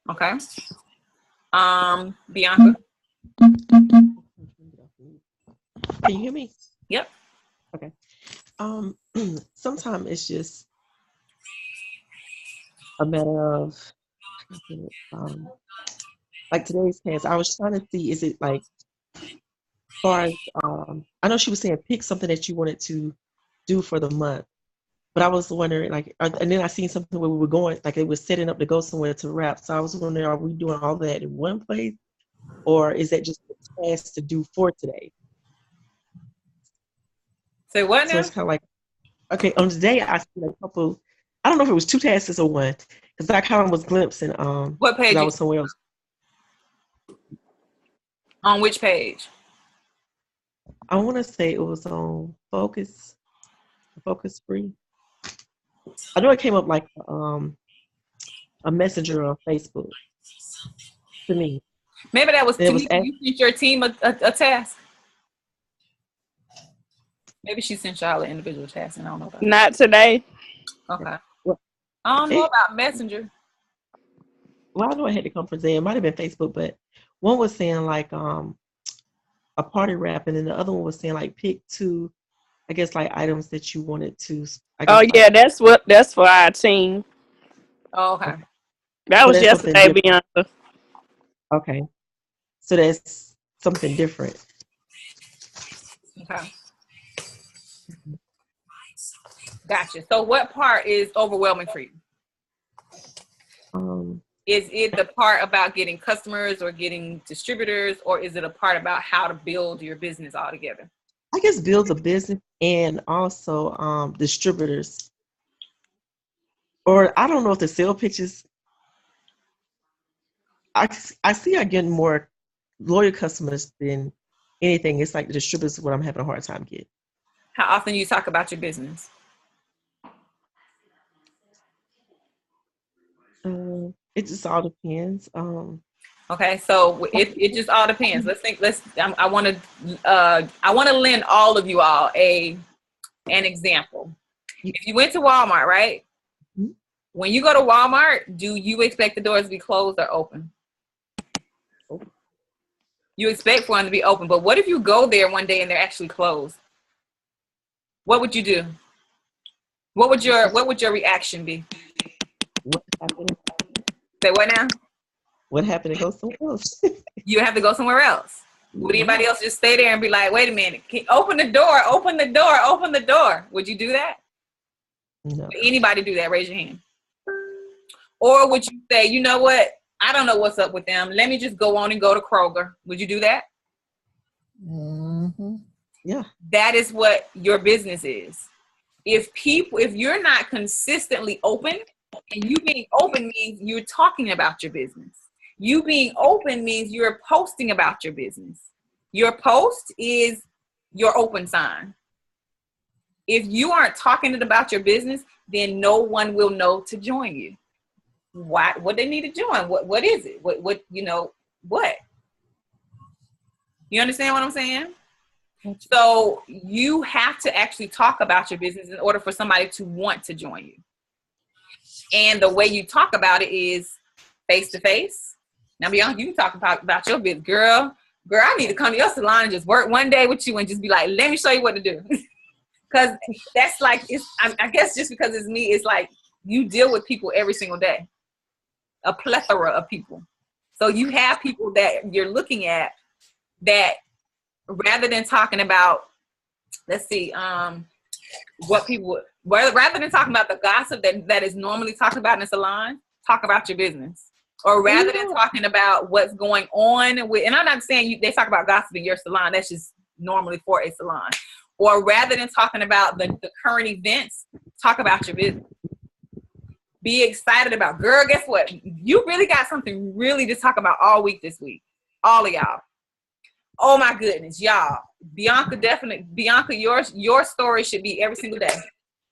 Speaker 1: Okay. Bianca.
Speaker 6: Can you hear me?
Speaker 1: Yep.
Speaker 6: Okay. Sometimes it's just a matter of like today's task. I was trying to see, is it like, as far as I know she was saying pick something that you wanted to do for the month, but I was wondering like, and then I seen something where we were going, like it was setting up to go somewhere to wrap. So I was wondering, are we doing all that in one place, or is that just a task to do for today?
Speaker 1: Say what now?
Speaker 6: So it's kind of like, okay, on today I see a couple. I don't know if it was 2 tasks or 1, because I kind of was glimpsing.
Speaker 1: What page?
Speaker 6: I was somewhere else.
Speaker 1: On which page?
Speaker 6: I want to say it was on Focus Free. I know it came up like a messenger on Facebook to me.
Speaker 1: Maybe that was
Speaker 6: It was
Speaker 1: Tamika. You sent your team a task. Maybe she sent y'all an individual task, and I don't know about that.
Speaker 4: Not today.
Speaker 1: Okay. I don't know about Messenger.
Speaker 6: Well, I know it had to come from there. It might have been Facebook, but one was saying like a party wrap, and then the other one was saying like pick 2, I guess like items that you wanted to. I guess,
Speaker 4: Oh yeah, that's for our team.
Speaker 1: Oh, okay.
Speaker 4: That
Speaker 6: So
Speaker 4: was
Speaker 6: that's something
Speaker 4: yesterday,
Speaker 6: different.
Speaker 4: Bianca.
Speaker 6: Okay, so that's something different.
Speaker 1: Okay. Gotcha. So what part is overwhelming for you? Is it the part about getting customers or getting distributors, or is it a part about how to build your business altogether?
Speaker 6: I guess builds a business and also distributors. Or I don't know if the sale pitches. I see I getting more loyal customers than anything. It's like the distributors is what I'm having a hard time getting.
Speaker 1: How often do you talk about your business?
Speaker 6: It just all depends.
Speaker 1: Okay, so it just all depends. Let's think. I want to lend all of you all an example. If you went to Walmart, right?
Speaker 6: Mm-hmm.
Speaker 1: When you go to Walmart, do you expect the doors to be closed or open?
Speaker 6: Open.
Speaker 1: You expect for them to be open, but what if you go there one day and they're actually closed? What would you do? What would your reaction be?
Speaker 6: What happened?
Speaker 1: Say what now?
Speaker 6: What happened to go somewhere else?
Speaker 1: You have to go somewhere else. Would anybody else just stay there and be like, wait a minute, open the door, open the door, open the door? Would you do that?
Speaker 6: No.
Speaker 1: Would anybody do that? Raise your hand. Or would you say, you know what? I don't know what's up with them. Let me just go on and go to Kroger. Would you do that?
Speaker 6: Mm-hmm. Yeah.
Speaker 1: That is what your business is. If you're not consistently open, and you being open means you're talking about your business. You being open means you're posting about your business. Your post is your open sign. If you aren't talking about your business, then no one will know to join you. Why? What they need to join? What is it? What what? You understand what I'm saying? So you have to actually talk about your business in order for somebody to want to join you. And the way you talk about it is face to face. Now, Bianca, you can talk about your business. Girl, I need to come to your salon and just work one day with you and just be like, let me show you what to do. Because that's like, I guess just because it's me, it's like you deal with people every single day. A plethora of people. So you have people that you're looking at that rather than talking about, let's see, rather than talking about the gossip that is normally talked about in a salon, talk about your business. Or rather than talking about what's going on with, and I'm not saying they talk about gossip in your salon, that's just normally for a salon. Or rather than talking about the current events, talk about your business. Be excited about, girl, guess what? You really got something really to talk about all week this week. All of y'all. Oh my goodness, y'all. Bianca, your story should be every single day.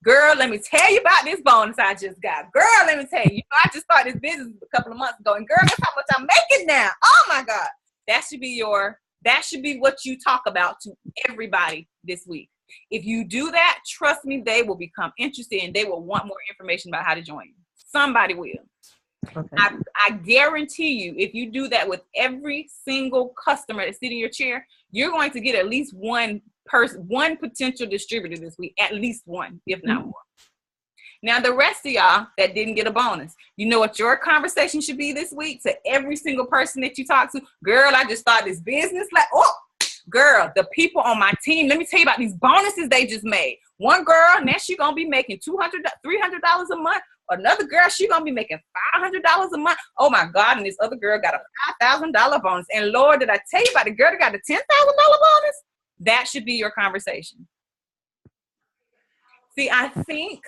Speaker 1: Girl, let me tell you about this bonus I just got. Girl, let me tell you, I just started this business a couple of months ago, and girl, guess how much I'm making now? Oh my God. That should be what you talk about to everybody this week. If you do that, trust me, they will become interested and they will want more information about how to join you. Somebody will. Okay. I guarantee you, if you do that with every single customer that's sitting in your chair, you're going to get at least one potential distributor this week, at least one, if not more. Now, the rest of y'all that didn't get a bonus, you know what your conversation should be this week to every single person that you talk to? Girl, I just started this business. Like, oh, girl, the people on my team, let me tell you about these bonuses they just made. One girl, now she going to be making $200, $300 a month. Another girl, she going to be making $500 a month. Oh, my God, and this other girl got a $5,000 bonus. And, Lord, did I tell you about the girl that got a $10,000 bonus? That should be your conversation. See, I think,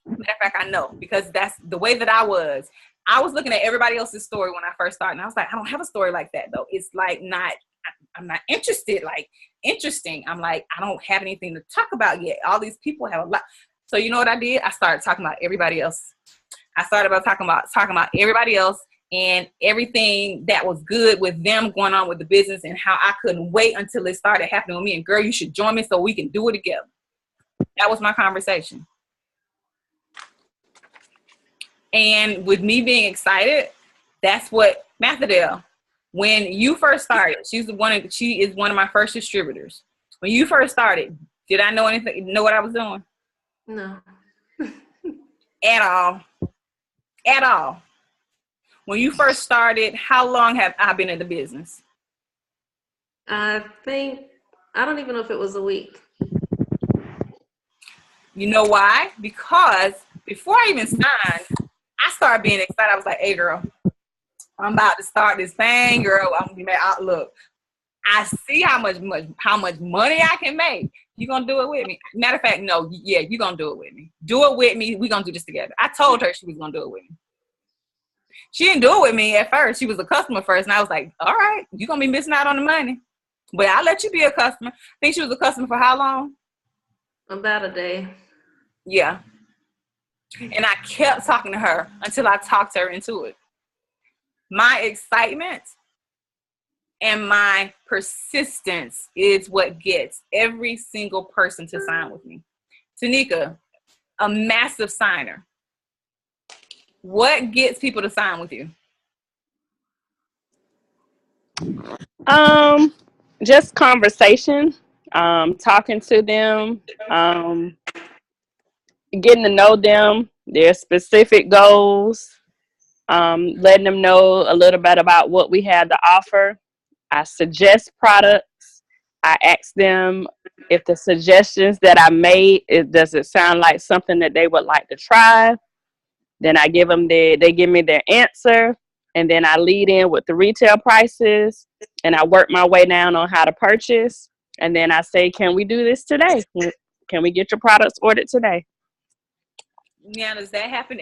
Speaker 1: matter of fact, I know, because that's the way that I was looking at everybody else's story when I first started, and I was like, I don't have a story like that, though. It's like I'm not interested, like interesting. I'm like, I don't have anything to talk about yet. All these people have a lot. So you know what I did? I started talking about everybody else. I started talking about everybody else and everything that was good with them going on with the business and how I couldn't wait until it started happening with me. And girl, you should join me so we can do it together. That was my conversation. And with me being excited, that's what Mathadel, when you first started, she is one of my first distributors. When you first started, did I know what I was doing?
Speaker 8: No.
Speaker 1: At all. When you first started, how long have I been in the business?
Speaker 8: I don't even know if it was a week.
Speaker 1: You know why? Because before I even signed, I started being excited. I was like, hey, girl, I'm about to start this thing, girl. I'm gonna be mad. Look, I see how much money I can make. You gonna do it with me? Matter of fact, no, yeah, you gonna do it with me. Do it with me. We gonna do this together. I told her she was gonna do it with me. She didn't do it with me at first. She was a customer first, and I was like, all right, you're going to be missing out on the money. But I'll let you be a customer. I think she was a customer for how long?
Speaker 8: About a day.
Speaker 1: Yeah. And I kept talking to her until I talked her into it. My excitement and my persistence is what gets every single person to sign with me. Tanika, a massive signer. What gets people to sign with you?
Speaker 4: Just conversation, talking to them, getting to know them, their specific goals, letting them know a little bit about what we have to offer. I suggest products. I ask them if the suggestions that I made, does it sound like something that they would like to try? Then I give them they give me their answer, and then I lead in with the retail prices, and I work my way down on how to purchase. And then I say, can we do this today? Can we get your products ordered today?
Speaker 1: Now, does that happen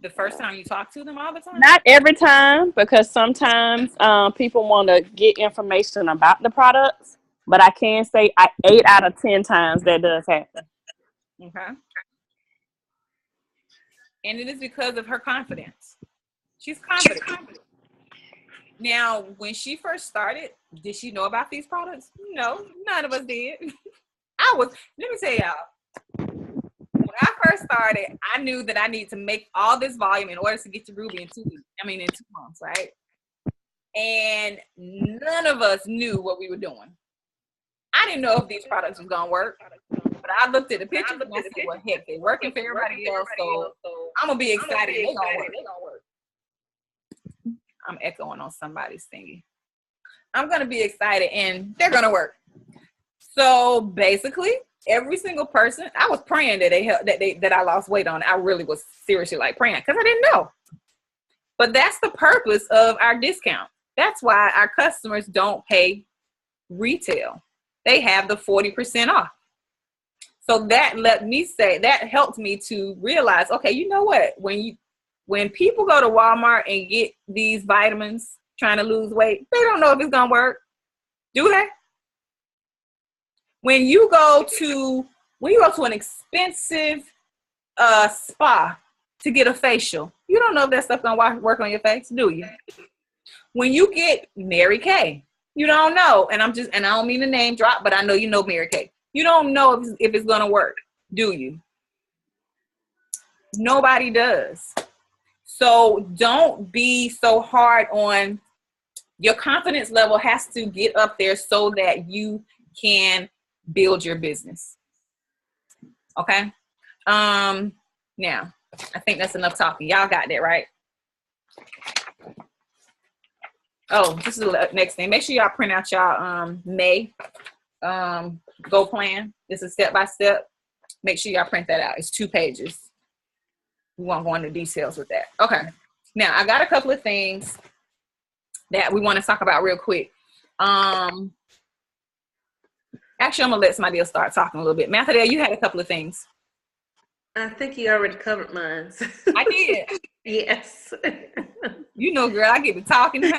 Speaker 1: the first time you talk to them all the time?
Speaker 4: Not every time, because sometimes people want to get information about the products, but I can say 8 out of 10 times that does happen.
Speaker 1: Okay. And it is because of her confidence. She's confident. Now, when she first started, did she know about these products? No, none of us did. Let me tell y'all, when I first started, I knew that I needed to make all this volume in order to get to Ruby in 2 months, right? And none of us knew what we were doing. I didn't know if these products was gonna work. But I looked at the pictures and I said, well, heck, they're working for everybody else, so I'm going to be excited. They're going to work. I'm echoing on somebody's thingy. I'm going to be excited, and they're going to work. So, basically, every single person, I was praying that I lost weight on it. I really was seriously, praying, because I didn't know. But that's the purpose of our discount. That's why our customers don't pay retail. They have the 40% off. So that helped me to realize, okay, you know what? When people go to Walmart and get these vitamins trying to lose weight, they don't know if it's gonna work, do they? When you go to When you go to an expensive spa to get a facial, you don't know if that stuff gonna work on your face, do you? When you get Mary Kay, you don't know. And I don't mean to name drop, but I know you know Mary Kay. You don't know if it's gonna work, do you? Nobody does. So don't be so hard on your confidence level. Has to get up there so that you can build your business. Okay. Now I think that's enough talking. Y'all got that, right? Oh, this is the next thing. Make sure y'all print out y'all May goal plan. This is step by step. Make sure y'all print that out. It's 2 pages. We won't go into details with that. Okay. Now I got a couple of things that we want to talk about real quick. Actually, I'm gonna let somebody else start talking a little bit. Mathadale, you had a couple of things.
Speaker 8: I think you already covered mine.
Speaker 1: I did.
Speaker 8: Yes.
Speaker 1: You know, girl, I get to talking.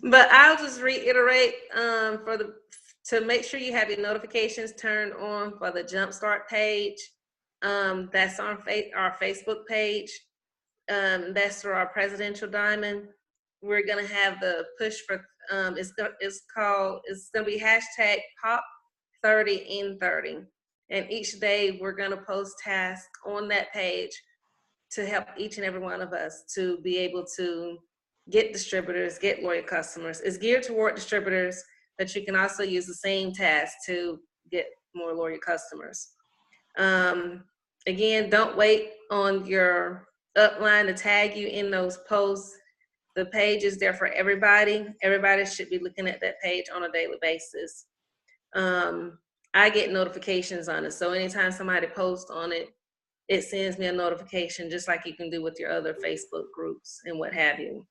Speaker 8: But I'll just reiterate to make sure you have your notifications turned on for the Jumpstart page. That's on our Facebook page. That's for our Presidential Diamond. We're gonna have the push for it's gonna be hashtag Pop30in30, and each day we're gonna post tasks on that page to help each and every one of us to be able to get distributors, get loyal customers. It's geared toward distributors, but you can also use the same task to get more loyal customers. Again, don't wait on your upline to tag you in those posts. The page is there for everybody. Everybody should be looking at that page on a daily basis. I get notifications on it. So anytime somebody posts on it, it sends me a notification, just like you can do with your other Facebook groups and what have you.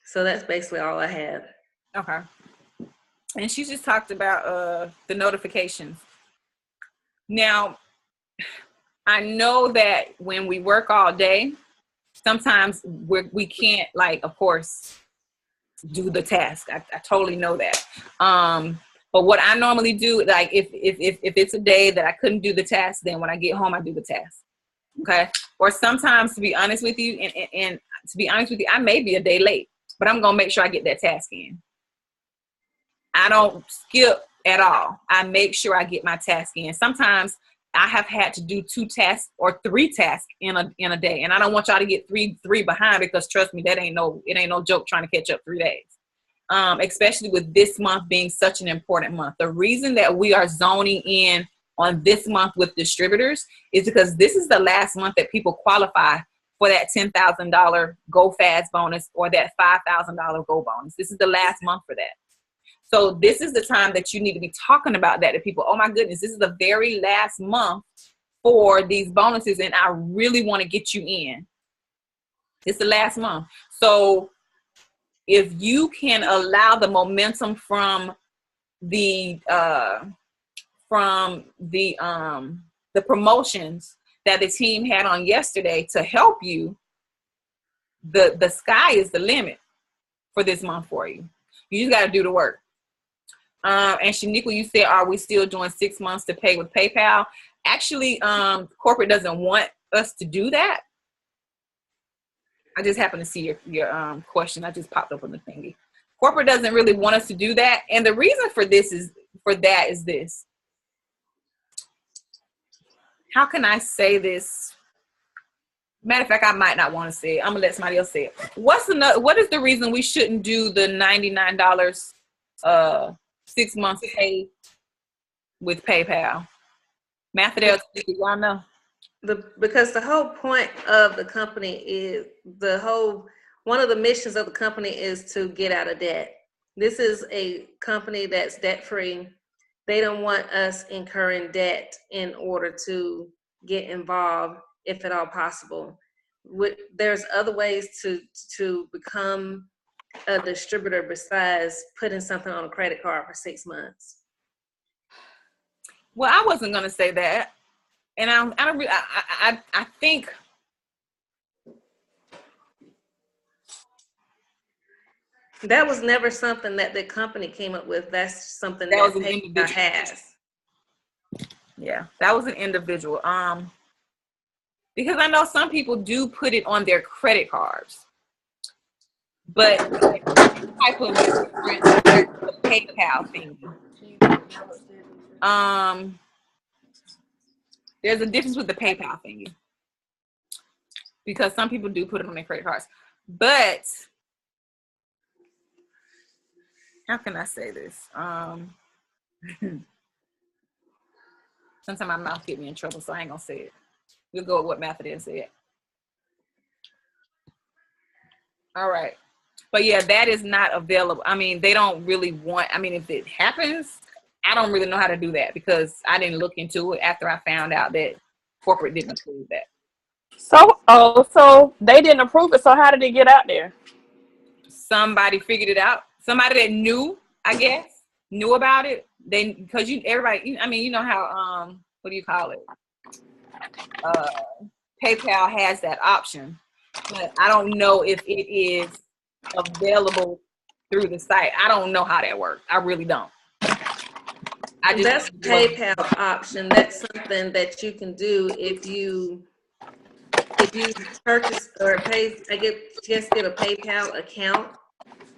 Speaker 8: So that's basically all I had.
Speaker 1: Okay. And she just talked about the notifications. Now, I know that when we work all day, sometimes we can't, like, of course, do the task. I totally know that. But what I normally do, like, if it's a day that I couldn't do the task, then when I get home, I do the task. Okay. Or sometimes, to be honest with you, and to be honest with you, I may be a day late, but I'm going to make sure I get that task in. I don't skip at all. I make sure I get my task in. Sometimes I have had to do 2 tasks or 3 tasks in a day. And I don't want y'all to get three behind, because trust me, it ain't no joke trying to catch up 3 days. Especially with this month being such an important month. The reason that we are zoning in on this month with distributors is because this is the last month that people qualify for that $10,000 Go Fast bonus or that $5,000 Go bonus. This is the last month for that. So this is the time that you need to be talking about that to people. Oh my goodness, this is the very last month for these bonuses, and I really want to get you in. It's the last month. So if you can allow the momentum from the promotions that the team had on yesterday to help you, the sky is the limit for this month for you. You just got to do the work. And Shaniqua, you said, are we still doing 6 months to pay with PayPal? Actually, corporate doesn't want us to do that. I just happened to see your question. I just popped up on the thingy. Corporate doesn't really want us to do that. And the reason for that is this. How can I say this? Matter of fact, I might not want to say it. I'm gonna let somebody else say it. What is the reason we shouldn't do the $99 6 months pay with PayPal? Mathadale, y'all know.
Speaker 8: Because the whole point of the company is one of the missions of the company is to get out of debt. This is a company that's debt free. They don't want us incurring debt in order to get involved, if at all possible. There's other ways to become a distributor besides putting something on a credit card for 6 months.
Speaker 1: Well, I wasn't gonna say that, and I think
Speaker 8: That was never something that the company came up with. That's something
Speaker 1: That was
Speaker 8: that
Speaker 1: an
Speaker 8: PayPal
Speaker 1: individual.
Speaker 8: has.
Speaker 1: Yeah, that was an individual. Because I know some people do put it on their credit cards, but type of different the PayPal thing. There's a difference with the PayPal thingy because some people do put it on their credit cards. But how can I say this? Sometimes my mouth get me in trouble, so I ain't gonna say it. We'll go with what Mathadin said. All right. But yeah, that is not available. I mean, they don't really want, I mean, if it happens, I don't really know how to do that because I didn't look into it after I found out that corporate didn't approve that.
Speaker 4: So they didn't approve it. So how did it get out there?
Speaker 1: Somebody figured it out. Somebody that knew, I guess, knew about it. They, because everybody, I mean, you know how, what do you call it? PayPal has that option, but I don't know if it is available through the site. I don't know how that works. I really don't.
Speaker 8: That's PayPal option. That's something that you can do if you purchase or pay. I guess get a PayPal account,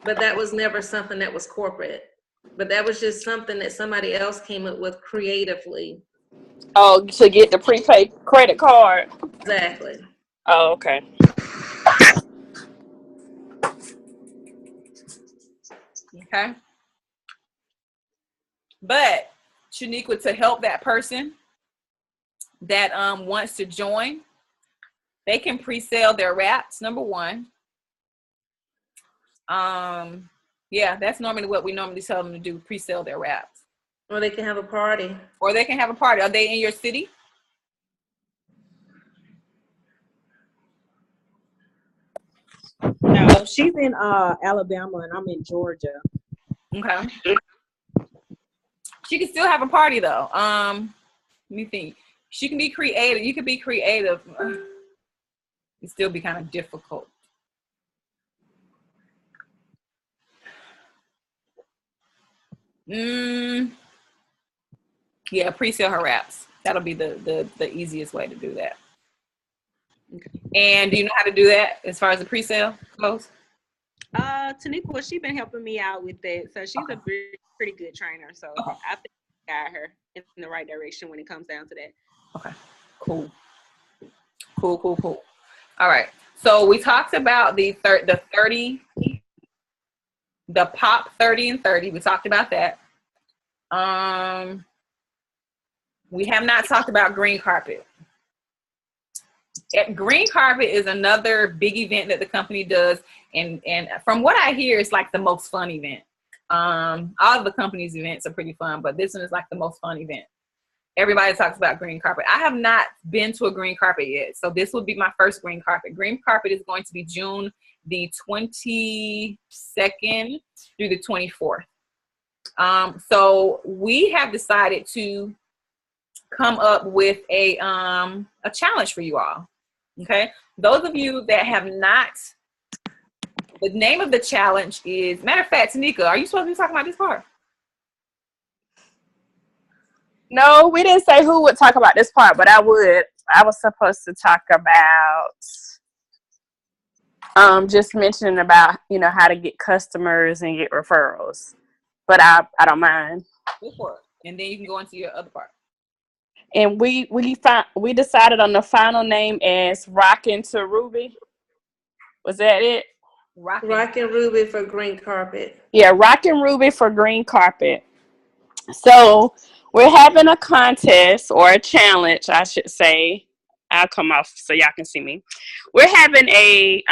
Speaker 8: but that was never something that was corporate. But that was just something that somebody else came up with creatively.
Speaker 4: Oh, to get the prepaid credit card.
Speaker 8: Exactly.
Speaker 4: Oh, okay.
Speaker 1: Okay. But Shaniqua, to help that person that wants to join, they can pre-sale their wraps, number one. Yeah, that's normally what we normally tell them to do, pre-sale their wraps.
Speaker 8: Or they can have a party.
Speaker 1: Or they can have a party. Are they in your city?
Speaker 7: No, she's in Alabama and I'm in Georgia.
Speaker 1: Okay. She can still have a party though. Let me think. She can be creative. You can be creative. It still be kind of difficult. Yeah, pre-sale her wraps. That'll be the easiest way to do that. Okay. And do you know how to do that as far as the pre-sale goes?
Speaker 7: Taniqua, she's been helping me out with that. So she's a pretty good trainer. So I think I guide her in the right direction when it comes down to that.
Speaker 1: Okay, cool. All right. So we talked about the 30, the Pop 30 and 30. We talked about that. We have not talked about Green Carpet. Green Carpet is another big event that the company does, and from what I hear, it's like the most fun event. All of the company's events are pretty fun, but this one is like the most fun event. Everybody talks about Green Carpet. I have not been to a Green Carpet yet, so this will be my first Green Carpet. Green Carpet is going to be June the 22nd through the 24th. So we have decided to come up with a challenge for you all. Okay, those of you that have not, the name of the challenge is, matter of fact, Tanika, are you supposed to be talking about this part?
Speaker 4: No, we didn't say who would talk about this part, but I would. I was supposed to talk about just mentioning about, you know, how to get customers and get referrals. But I don't mind.
Speaker 1: Go for it. And then you can go into your other part.
Speaker 4: And we decided on the final name as Rockin' to Ruby. Was that it?
Speaker 8: Rockin' Ruby for Green Carpet.
Speaker 4: Yeah, Rockin' Ruby for Green Carpet. So we're having a contest or a challenge, I should say. I'll come off so y'all can see me. We're having a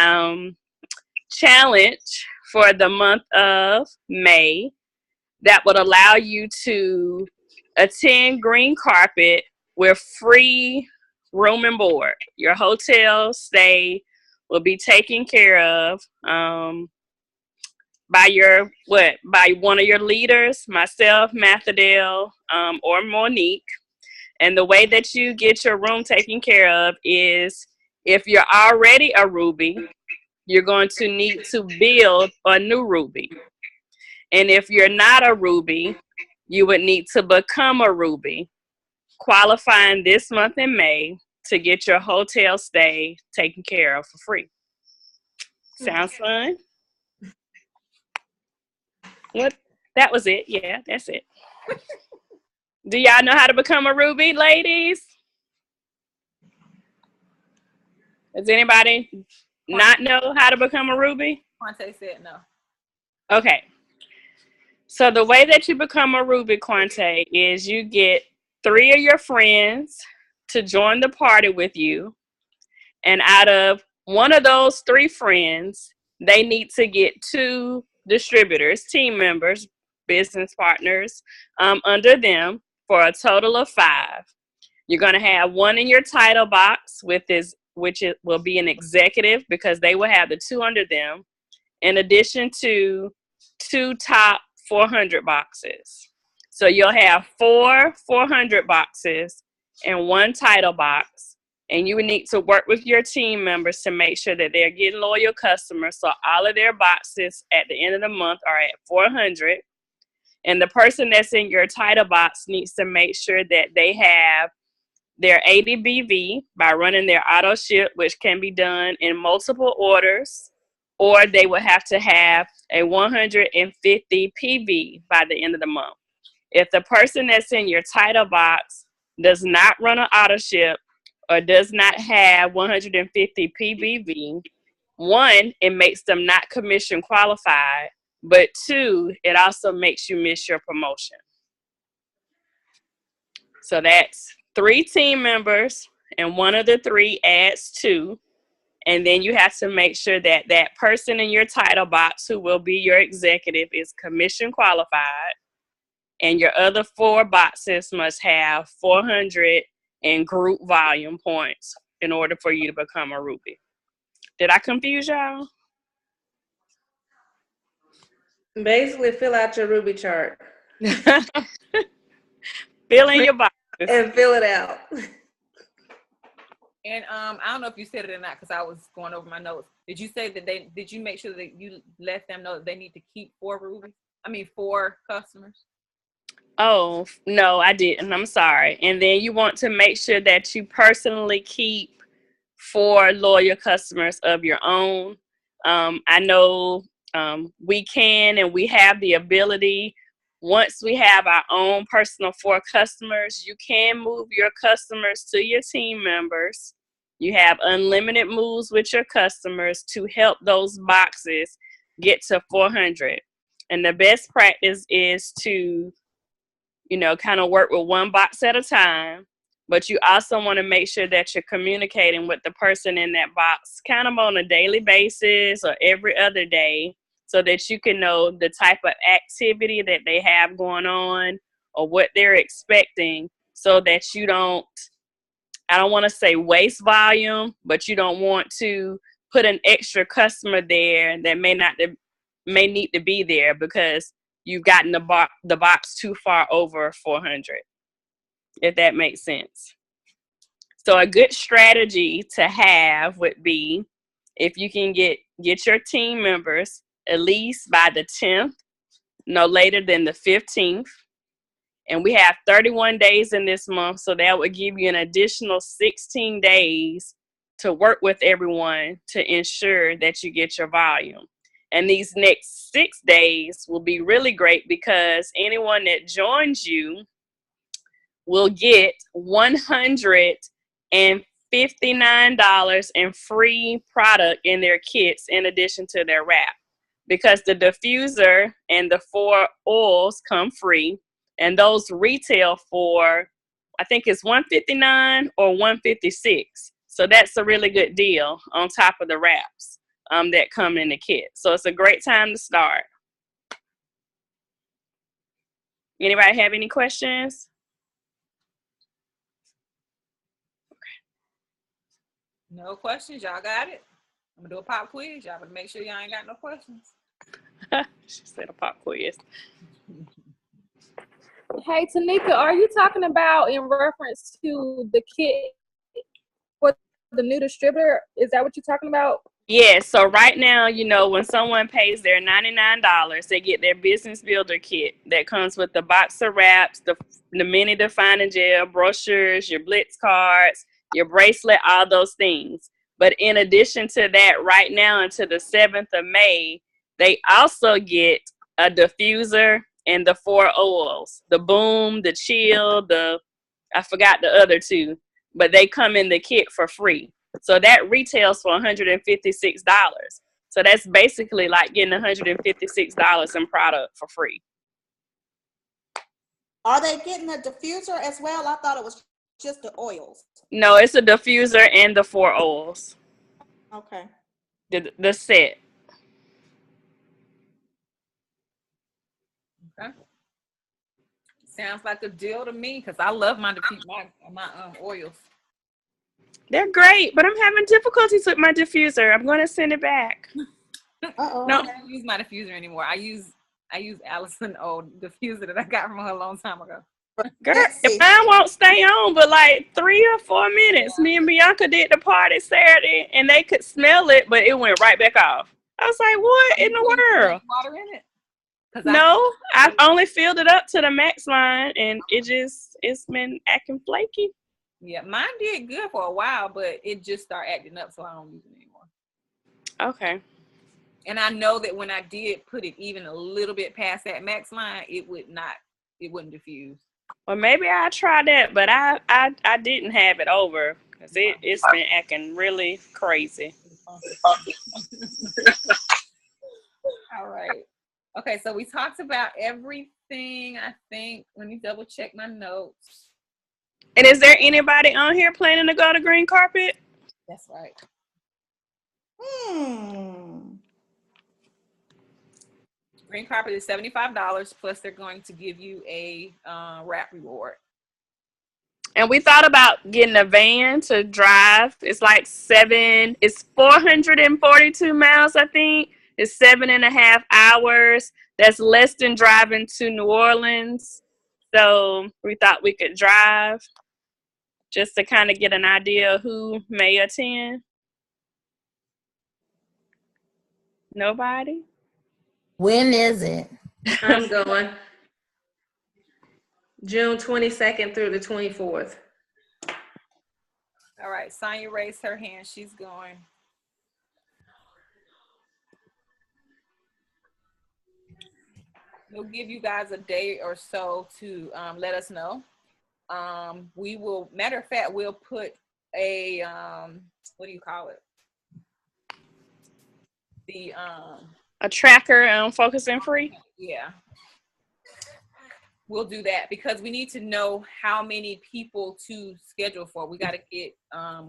Speaker 4: challenge for the month of May that would allow you to attend Green Carpet with free room and board. Your hotel stay will be taken care of by one of your leaders, myself, Mathadel, or Monique. And the way that you get your room taken care of is, if you're already a Ruby, you're going to need to build a new Ruby. And if you're not a Ruby, you would need to become a Ruby, qualifying this month in May to get your hotel stay taken care of for free. Sounds fun? What? That was it. Yeah, that's it. Do y'all know how to become a Ruby, ladies? Does anybody not know how to become a Ruby?
Speaker 1: Quante said no.
Speaker 4: Okay. So the way that you become a Ruby, Quante, is you get 3 of your friends to join the party with you. And out of one of those 3 friends, they need to get 2 distributors, team members, business partners under them for a total of 5. You're going to have 1 in your title box which will be an executive because they will have the 2 under them, in addition to 2 top 400 boxes. So you'll have 4 400 boxes and 1 title box. And you would need to work with your team members to make sure that they're getting loyal customers. So all of their boxes at the end of the month are at 400. And the person that's in your title box needs to make sure that they have their ADBV by running their auto ship, which can be done in multiple orders, or they will have to have a 150 PV by the end of the month. If the person that's in your title box does not run an auto ship or does not have 150 PBV, 1, it makes them not commission qualified, but 2, it also makes you miss your promotion. So that's 3 team members, and one of the 3 adds 2. And then you have to make sure that that person in your title box who will be your executive is commission qualified. And your other 4 boxes must have 400 in group volume points in order for you to become a Ruby. Did I confuse y'all?
Speaker 8: Basically, fill out your Ruby chart.
Speaker 4: Fill in your boxes.
Speaker 8: And fill it out.
Speaker 1: And I don't know if you said it or not because I was going over my notes. Did you say that did you make sure that you let them know that they need to keep 4 customers?
Speaker 4: Oh, no, I didn't. I'm sorry. And then you want to make sure that you personally keep 4 loyal customers of your own. I know we can and we have the ability. Once we have our own personal 4 customers, you can move your customers to your team members. You have unlimited moves with your customers to help those boxes get to 400. And the best practice is to, kind of work with 1 box at a time. But you also want to make sure that you're communicating with the person in that box kind of on a daily basis or every other day, so that you can know the type of activity that they have going on or what they're expecting, so that you don't, I don't want to say waste volume, but you don't want to put an extra customer there that may need to be there because you've gotten the box too far over 400, if that makes sense. So a good strategy to have would be if you can get your team members at least by the 10th, no later than the 15th. And we have 31 days in this month, so that would give you an additional 16 days to work with everyone to ensure that you get your volume. And these next 6 days will be really great because anyone that joins you will get $159 in free product in their kits in addition to their wrap. Because the diffuser and the 4 oils come free, and those retail for, I think it's $159 or $156. So that's a really good deal on top of the wraps that come in the kit. So it's a great time to start. Anybody have any questions?
Speaker 1: No questions. Y'all got it? I'm going to do a pop quiz. Y'all better make sure y'all ain't got no questions.
Speaker 4: She said a pop quiz.
Speaker 14: Hey, Tanika, are you talking about in reference to the kit for the new distributor? Is that what you're talking about?
Speaker 4: Yeah, so right now, you know, when someone pays their $99, they get their business builder kit that comes with the box of wraps, the mini defining gel, brochures, your blitz cards, your bracelet, all those things. But in addition to that, right now until the 7th of May, they also get a diffuser and the 4 oils, the boom, the chill, I forgot the other two, but they come in the kit for free. So that retails for $156. So that's basically like getting $156 in product for free.
Speaker 11: Are they getting a diffuser as well? I thought it was just the oils.
Speaker 4: No, it's a diffuser and the 4 oils.
Speaker 11: Okay.
Speaker 4: The set.
Speaker 1: Okay. Sounds like a deal to me because I love my oils.
Speaker 4: They're great, but I'm having difficulties with my diffuser. I'm going to send it back.
Speaker 11: Uh-oh.
Speaker 1: No, I don't use my diffuser anymore. I use Allison old diffuser that I got from her a long time ago.
Speaker 4: Girl, if mine won't stay on but like 3 or 4 minutes. Me and Bianca did the party Saturday and they could smell it, but it went right back off. I was like, what in the world?
Speaker 1: Water in it?
Speaker 4: No, I've only filled it up to the max line and it's been acting flaky.
Speaker 1: Yeah, mine did good for a while, but it just started acting up, so I don't use it anymore.
Speaker 4: Okay.
Speaker 1: And I know that when I did put it even a little bit past that max line, it wouldn't diffuse.
Speaker 4: Well, maybe I'll try that, but I didn't have it over because it's been acting really crazy.
Speaker 1: All right. Okay, so we talked about everything, I think. Let me double check my notes.
Speaker 4: And is there anybody on here planning to go to green carpet?
Speaker 1: That's right. Green carpet is $75 plus they're going to give you a wrap reward.
Speaker 4: And we thought about getting a van to drive. It's like it's 442 miles, I think. It's 7.5 hours. That's less than driving to New Orleans. So we thought we could drive just to kind of get an idea of who may attend. Nobody?
Speaker 12: When is it?
Speaker 8: I'm going. June 22nd through the 24th.
Speaker 1: All right, Sonia raised her hand. She's going. We'll give you guys a day or so to let us know. We will, matter of fact, we'll put a, what do you call it?
Speaker 4: A tracker on Focus and Free?
Speaker 1: Yeah. We'll do that because we need to know how many people to schedule for. We got to get,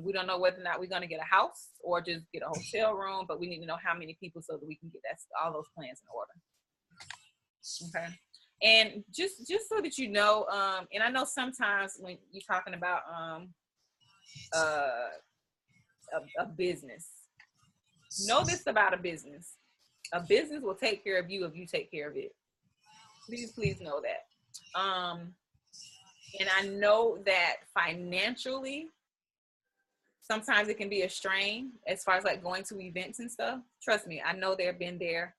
Speaker 1: we don't know whether or not we're going to get a house or just get a hotel room, but we need to know how many people so that we can get all those plans in order. Okay. And just so that you know, and I know sometimes when you're talking about a business, know this about a business. A business will take care of you if you take care of it. Please know that. And I know that financially, sometimes it can be a strain as far as like going to events and stuff. Trust me, I know they've been there.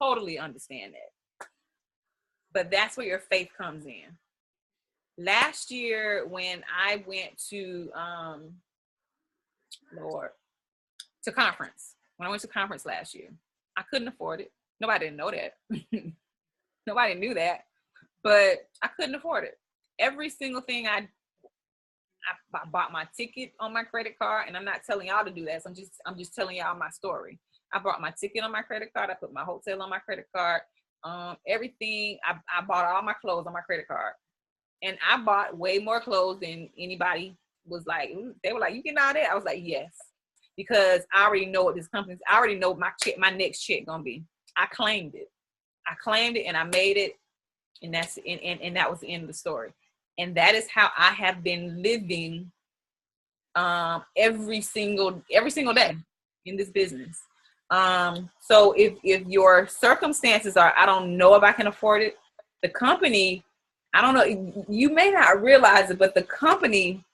Speaker 1: Totally understand that. But that's where your faith comes in. Last year, when I went to conference, when I went to conference last year, I couldn't afford it. Nobody didn't know that. Nobody knew that, but I couldn't afford it. Every single thing I bought my ticket on my credit card, and I'm not telling y'all to do that. So I'm just telling y'all my story. I bought my ticket on my credit card. I put my hotel on my credit card. Everything. I bought all my clothes on my credit card, and I bought way more clothes than anybody was like. They were like, "You getting all that?" I was like, "Yes," because I already know what this company's. I already know my next check gonna be. I claimed it, and I made it, and that was the end of the story. And that is how I have been living every single day in this business. So if your circumstances are, I don't know if I can afford it, the company, I don't know, you may not realize it, but the company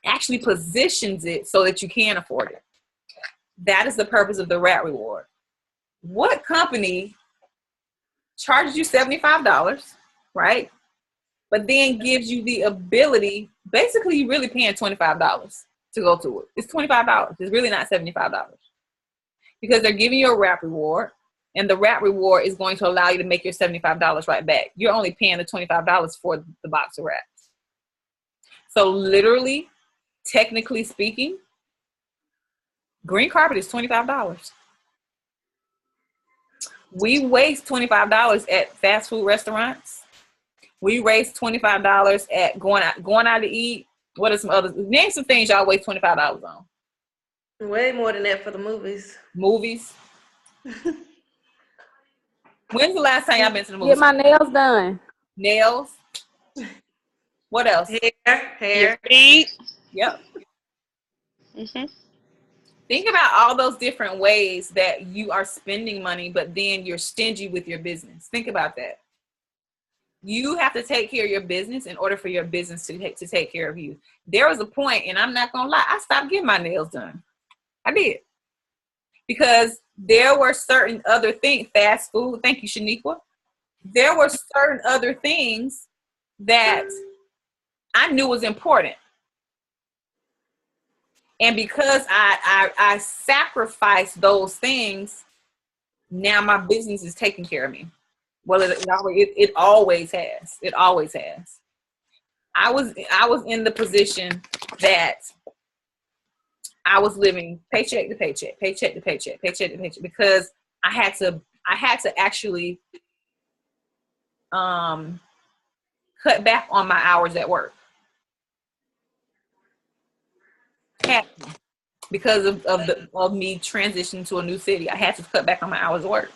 Speaker 1: actually positions it so that you can afford it. That is the purpose of the rat reward. What company charges you $75, right? But then gives you the ability, basically you're really paying $25 to go to it. It's $25. It's really not $75. Because they're giving you a rat reward, and the rat reward is going to allow you to make your $75 right back. You're only paying the $25 for the box of rats. So literally, technically speaking, green carpet is $25. We waste $25 at fast food restaurants. We waste $25 at going out to eat. What are some other? Name some things y'all waste $25 on.
Speaker 8: Way more than that for the movies.
Speaker 1: Movies. When's the last time y'all been to the movies?
Speaker 14: Get my nails done.
Speaker 1: Nails. What else?
Speaker 8: Hair.
Speaker 4: Feet.
Speaker 1: Yep.
Speaker 4: Mm-hmm.
Speaker 1: Think about all those different ways that you are spending money, but then you're stingy with your business. Think about that. You have to take care of your business in order for your business to take care of you. There was a point, and I'm not going to lie, I stopped getting my nails done. I did. Because there were certain other things, fast food, thank you, Shaniqua. There were certain other things that I knew was important. And because I sacrificed those things, now my business is taking care of me. Well, it always has. It always has. I was in the position that I was living paycheck to paycheck, paycheck to paycheck, paycheck to paycheck, because I had to actually cut back on my hours at work. Because of me transitioning to a new city, I had to cut back on my hours of work.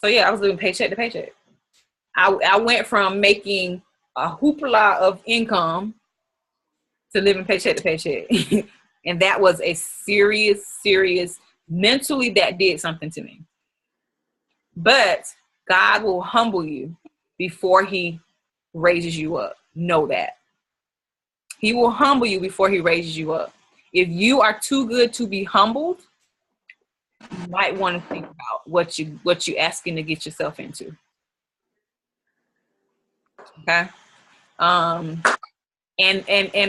Speaker 1: So yeah, I was living paycheck to paycheck. I went from making a hoopla of income to living paycheck to paycheck. And that was a serious, mentally that did something to me. But God will humble you before he raises you up. Know that. He will humble you before he raises you up. If you are too good to be humbled, you might want to think about what you asking to get yourself into. Okay. And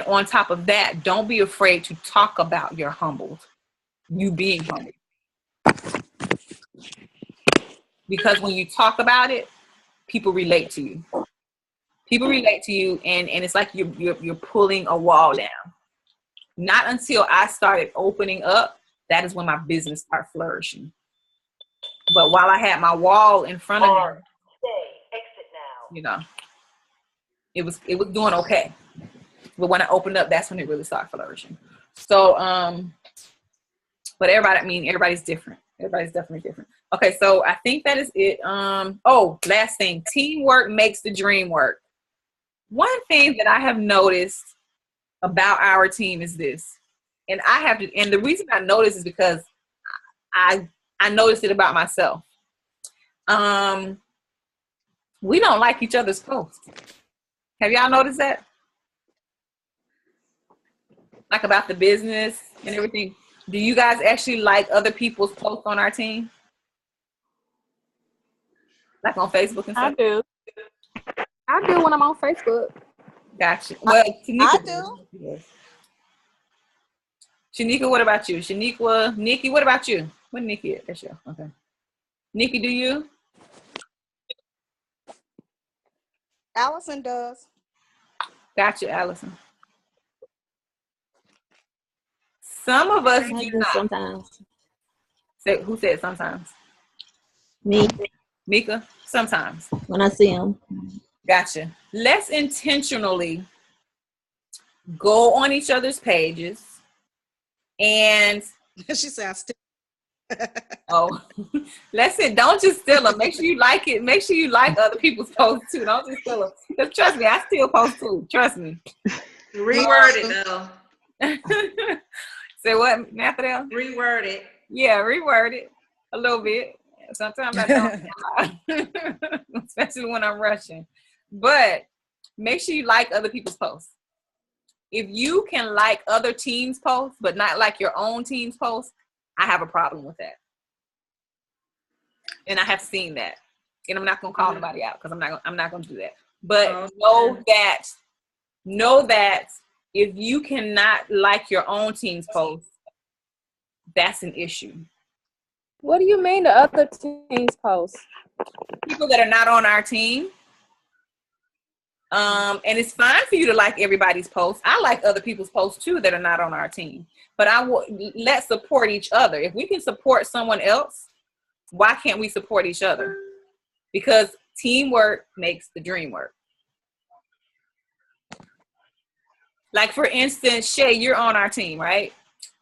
Speaker 1: on top of that, don't be afraid to talk about your humbled, you being humbled. Because when you talk about it, people relate to you. People relate to you, and it's like you're pulling a wall down. Not until I started opening up, that is when my business started flourishing. But while I had my wall in front of me, you know, it was doing okay. But when I opened up, that's when it really started flourishing. So, but everybody's different. Everybody's definitely different. Okay, so I think that is it. Last thing, teamwork makes the dream work. One thing that I have noticed about our team is this, and the reason I notice is because I noticed it about myself. We don't like each other's posts. Have y'all noticed that? Like about the business and everything. Do you guys actually like other people's posts on our team? Like on Facebook and stuff?
Speaker 14: I do when I'm on Facebook.
Speaker 1: Gotcha. Well,
Speaker 11: I do.
Speaker 1: Yes. Shanika, what about you? Shaniqua, Nikki, what about you? What Nikki at? That's you. Okay. Nikki, do you?
Speaker 11: Allison does.
Speaker 1: Gotcha, Allison. Some of us do not.
Speaker 5: Sometimes.
Speaker 1: Who said sometimes?
Speaker 5: Me.
Speaker 1: Mika? Sometimes.
Speaker 5: When I see them.
Speaker 1: Gotcha. Let's intentionally go on each other's pages and
Speaker 15: she said I still
Speaker 1: don't just steal them. Make sure you like it. Make sure you like other people's posts too. Don't just steal them. Because trust me, I still post too. Trust me.
Speaker 8: Reword it though.
Speaker 1: Say what, Nathaniel?
Speaker 8: Reword it.
Speaker 1: Yeah, reword it a little bit. Sometimes I don't, especially when I'm rushing. But make sure you like other people's posts. If you can like other teams' posts, but not like your own team's posts, I have a problem with that. And I have seen that. And I'm not gonna call anybody out because I'm not gonna do that. But know that if you cannot like your own team's post, that's an issue.
Speaker 14: What do you mean the other team's post?
Speaker 1: People that are not on our team. And it's fine for you to like everybody's posts. I like other people's posts too that are not on our team. But let's support each other. If we can support someone else, why can't we support each other? Because teamwork makes the dream work. Like for instance, Shay, you're on our team, right?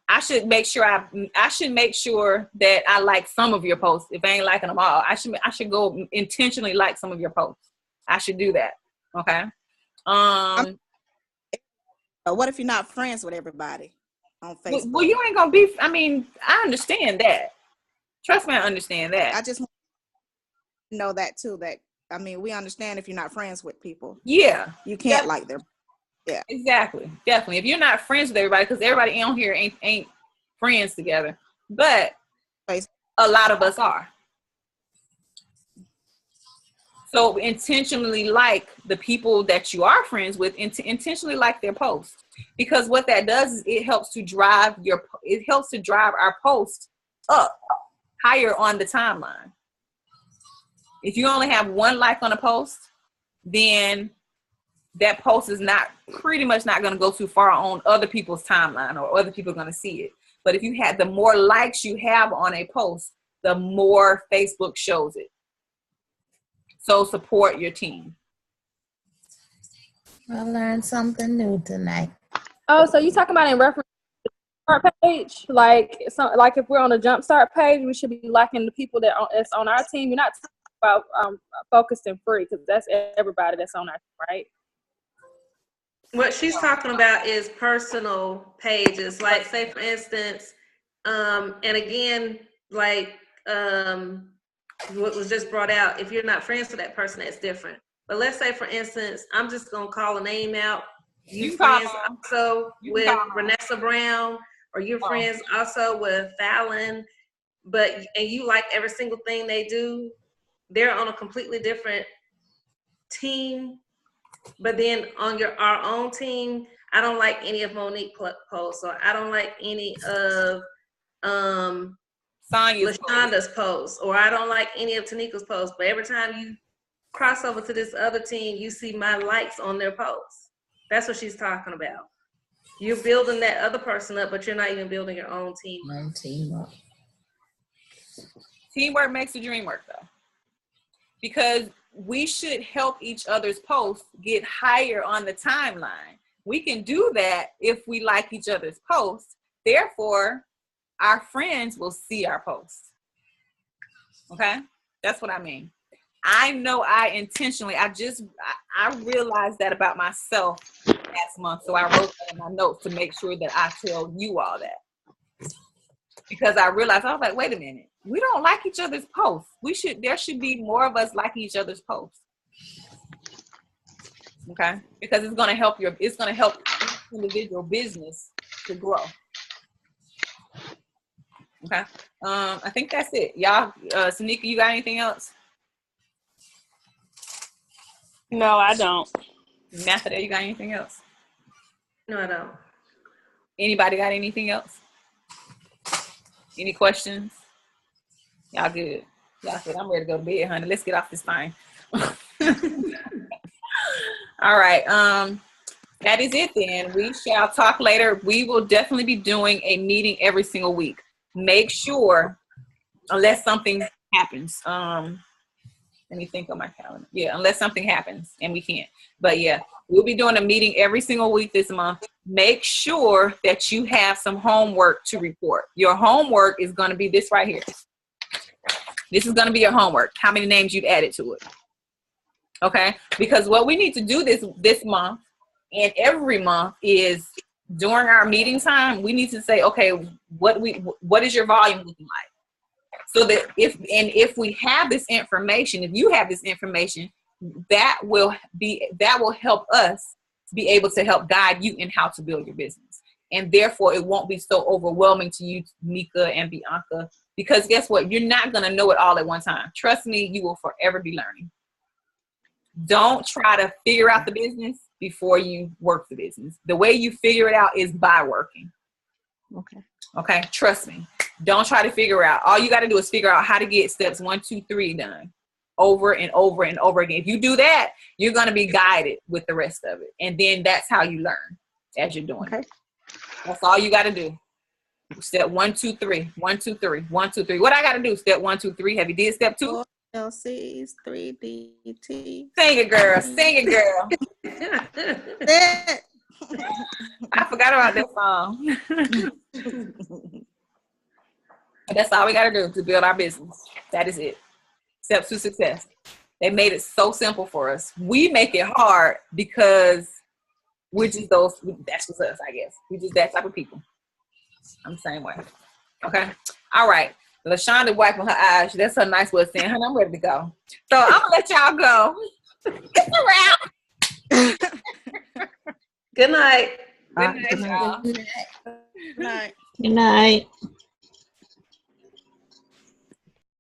Speaker 1: I should make sure that I like some of your posts. If I ain't liking them all, I should go intentionally like some of your posts. I should do that. Okay.
Speaker 11: What if you're not friends with everybody on Facebook?
Speaker 1: Well, you ain't gonna be. I mean, I understand that. Trust me, I understand that.
Speaker 11: I just want to know that too. That I mean, we understand if you're not friends with people.
Speaker 1: Yeah,
Speaker 11: you can't like them. Yeah,
Speaker 1: exactly, definitely. If you're not friends with everybody, because everybody on here ain't friends together, but a lot of us are. So intentionally like the people that you are friends with, intentionally like their posts, because what that does is it helps to drive our post up higher on the timeline. If you only have one like on a post, then that post is pretty much not going to go too far on other people's timeline, or other people are going to see it. But if you had, the more likes you have on a post, the more Facebook shows it. So support your team.
Speaker 12: I learned something new tonight.
Speaker 14: Oh, so you talking about in reference to the start page? Like if we're on a Jumpstart page, we should be liking the people that's on our team. You're not talking about focused and free, because that's everybody that's on our team, right?
Speaker 8: What she's talking about is personal pages. Like, say for instance, and again, like what was just brought out, if you're not friends with that person, that's different. But let's say for instance, I'm just gonna call a name out. You friends also with Renessa Brown, or you're friends also with Fallon, and you like every single thing they do. They're on a completely different team. But then on our own team, I don't like any of Monique posts, or I don't like any of LaShonda's posts, or I don't like any of Tanika's posts. But every time you cross over to this other team, you see my likes on their posts. That's what she's talking about. You're building that other person up, but you're not even building your own team.
Speaker 1: Teamwork makes the dream work, though. Because we should help each other's posts get higher on the timeline. We can do that if we like each other's posts. Therefore, our friends will see our posts. Okay? That's what I mean. I know I realized that about myself last month. So I wrote that in my notes to make sure that I tell you all that. Because I realized, I was like, wait a minute. We don't like each other's posts. There should be more of us liking each other's posts. Okay? Because it's gonna help individual business to grow. Okay. I think that's it. Y'all, Sanika, you got anything else?
Speaker 4: No, I don't.
Speaker 1: Matthew, you got anything else?
Speaker 8: No, I don't.
Speaker 1: Anybody got anything else? Any questions? Y'all good? Y'all said, I'm ready to go to bed, honey. Let's get off this thing. All right. That is it then. We shall talk later. We will definitely be doing a meeting every single week. Make sure, unless something happens. Let me think on my calendar. Yeah, unless something happens and we can't. But yeah, we'll be doing a meeting every single week this month. Make sure that you have some homework to report. Your homework is going to be this right here. This is going to be your homework. How many names you've added to it. Okay? Because what we need to do this month and every month is during our meeting time, we need to say, okay, what is your volume looking like? So that if we have this information, if you have this information, that will help us be able to help guide you in how to build your business. And therefore, it won't be so overwhelming to you, Nika and Bianca, because guess what? You're not going to know it all at one time. Trust me, you will forever be learning. Don't try to figure out the business before you work the business. The way you figure it out is by working. Okay. Trust me. Don't try to figure out. All you got to do is figure out how to get steps 1, 2, 3 done over and over and over again. If you do that, you're going to be guided with the rest of it. And then that's how you learn as you're doing it. That's all you got to do. Step 1, 2, 3. 1, 2, 3. 1, 2, 3. What I got to do? Step 1, 2, 3. Have you did step 2?
Speaker 15: LC's 3DT.
Speaker 1: Sing it, girl. Sing it, girl. I forgot about that song. That's all we got to do to build our business. That is it. Steps to success. They made it so simple for us. We make it hard because we're just that's just us, I guess. We're just that type of people. I'm the same way. Okay. All right. LaShonda wiping her eyes. That's her nice way of saying, honey, I'm ready to go. So I'm going to let y'all go. It's a wrap.
Speaker 8: Good night.
Speaker 1: Good night, y'all.
Speaker 15: Good night.
Speaker 13: Good night.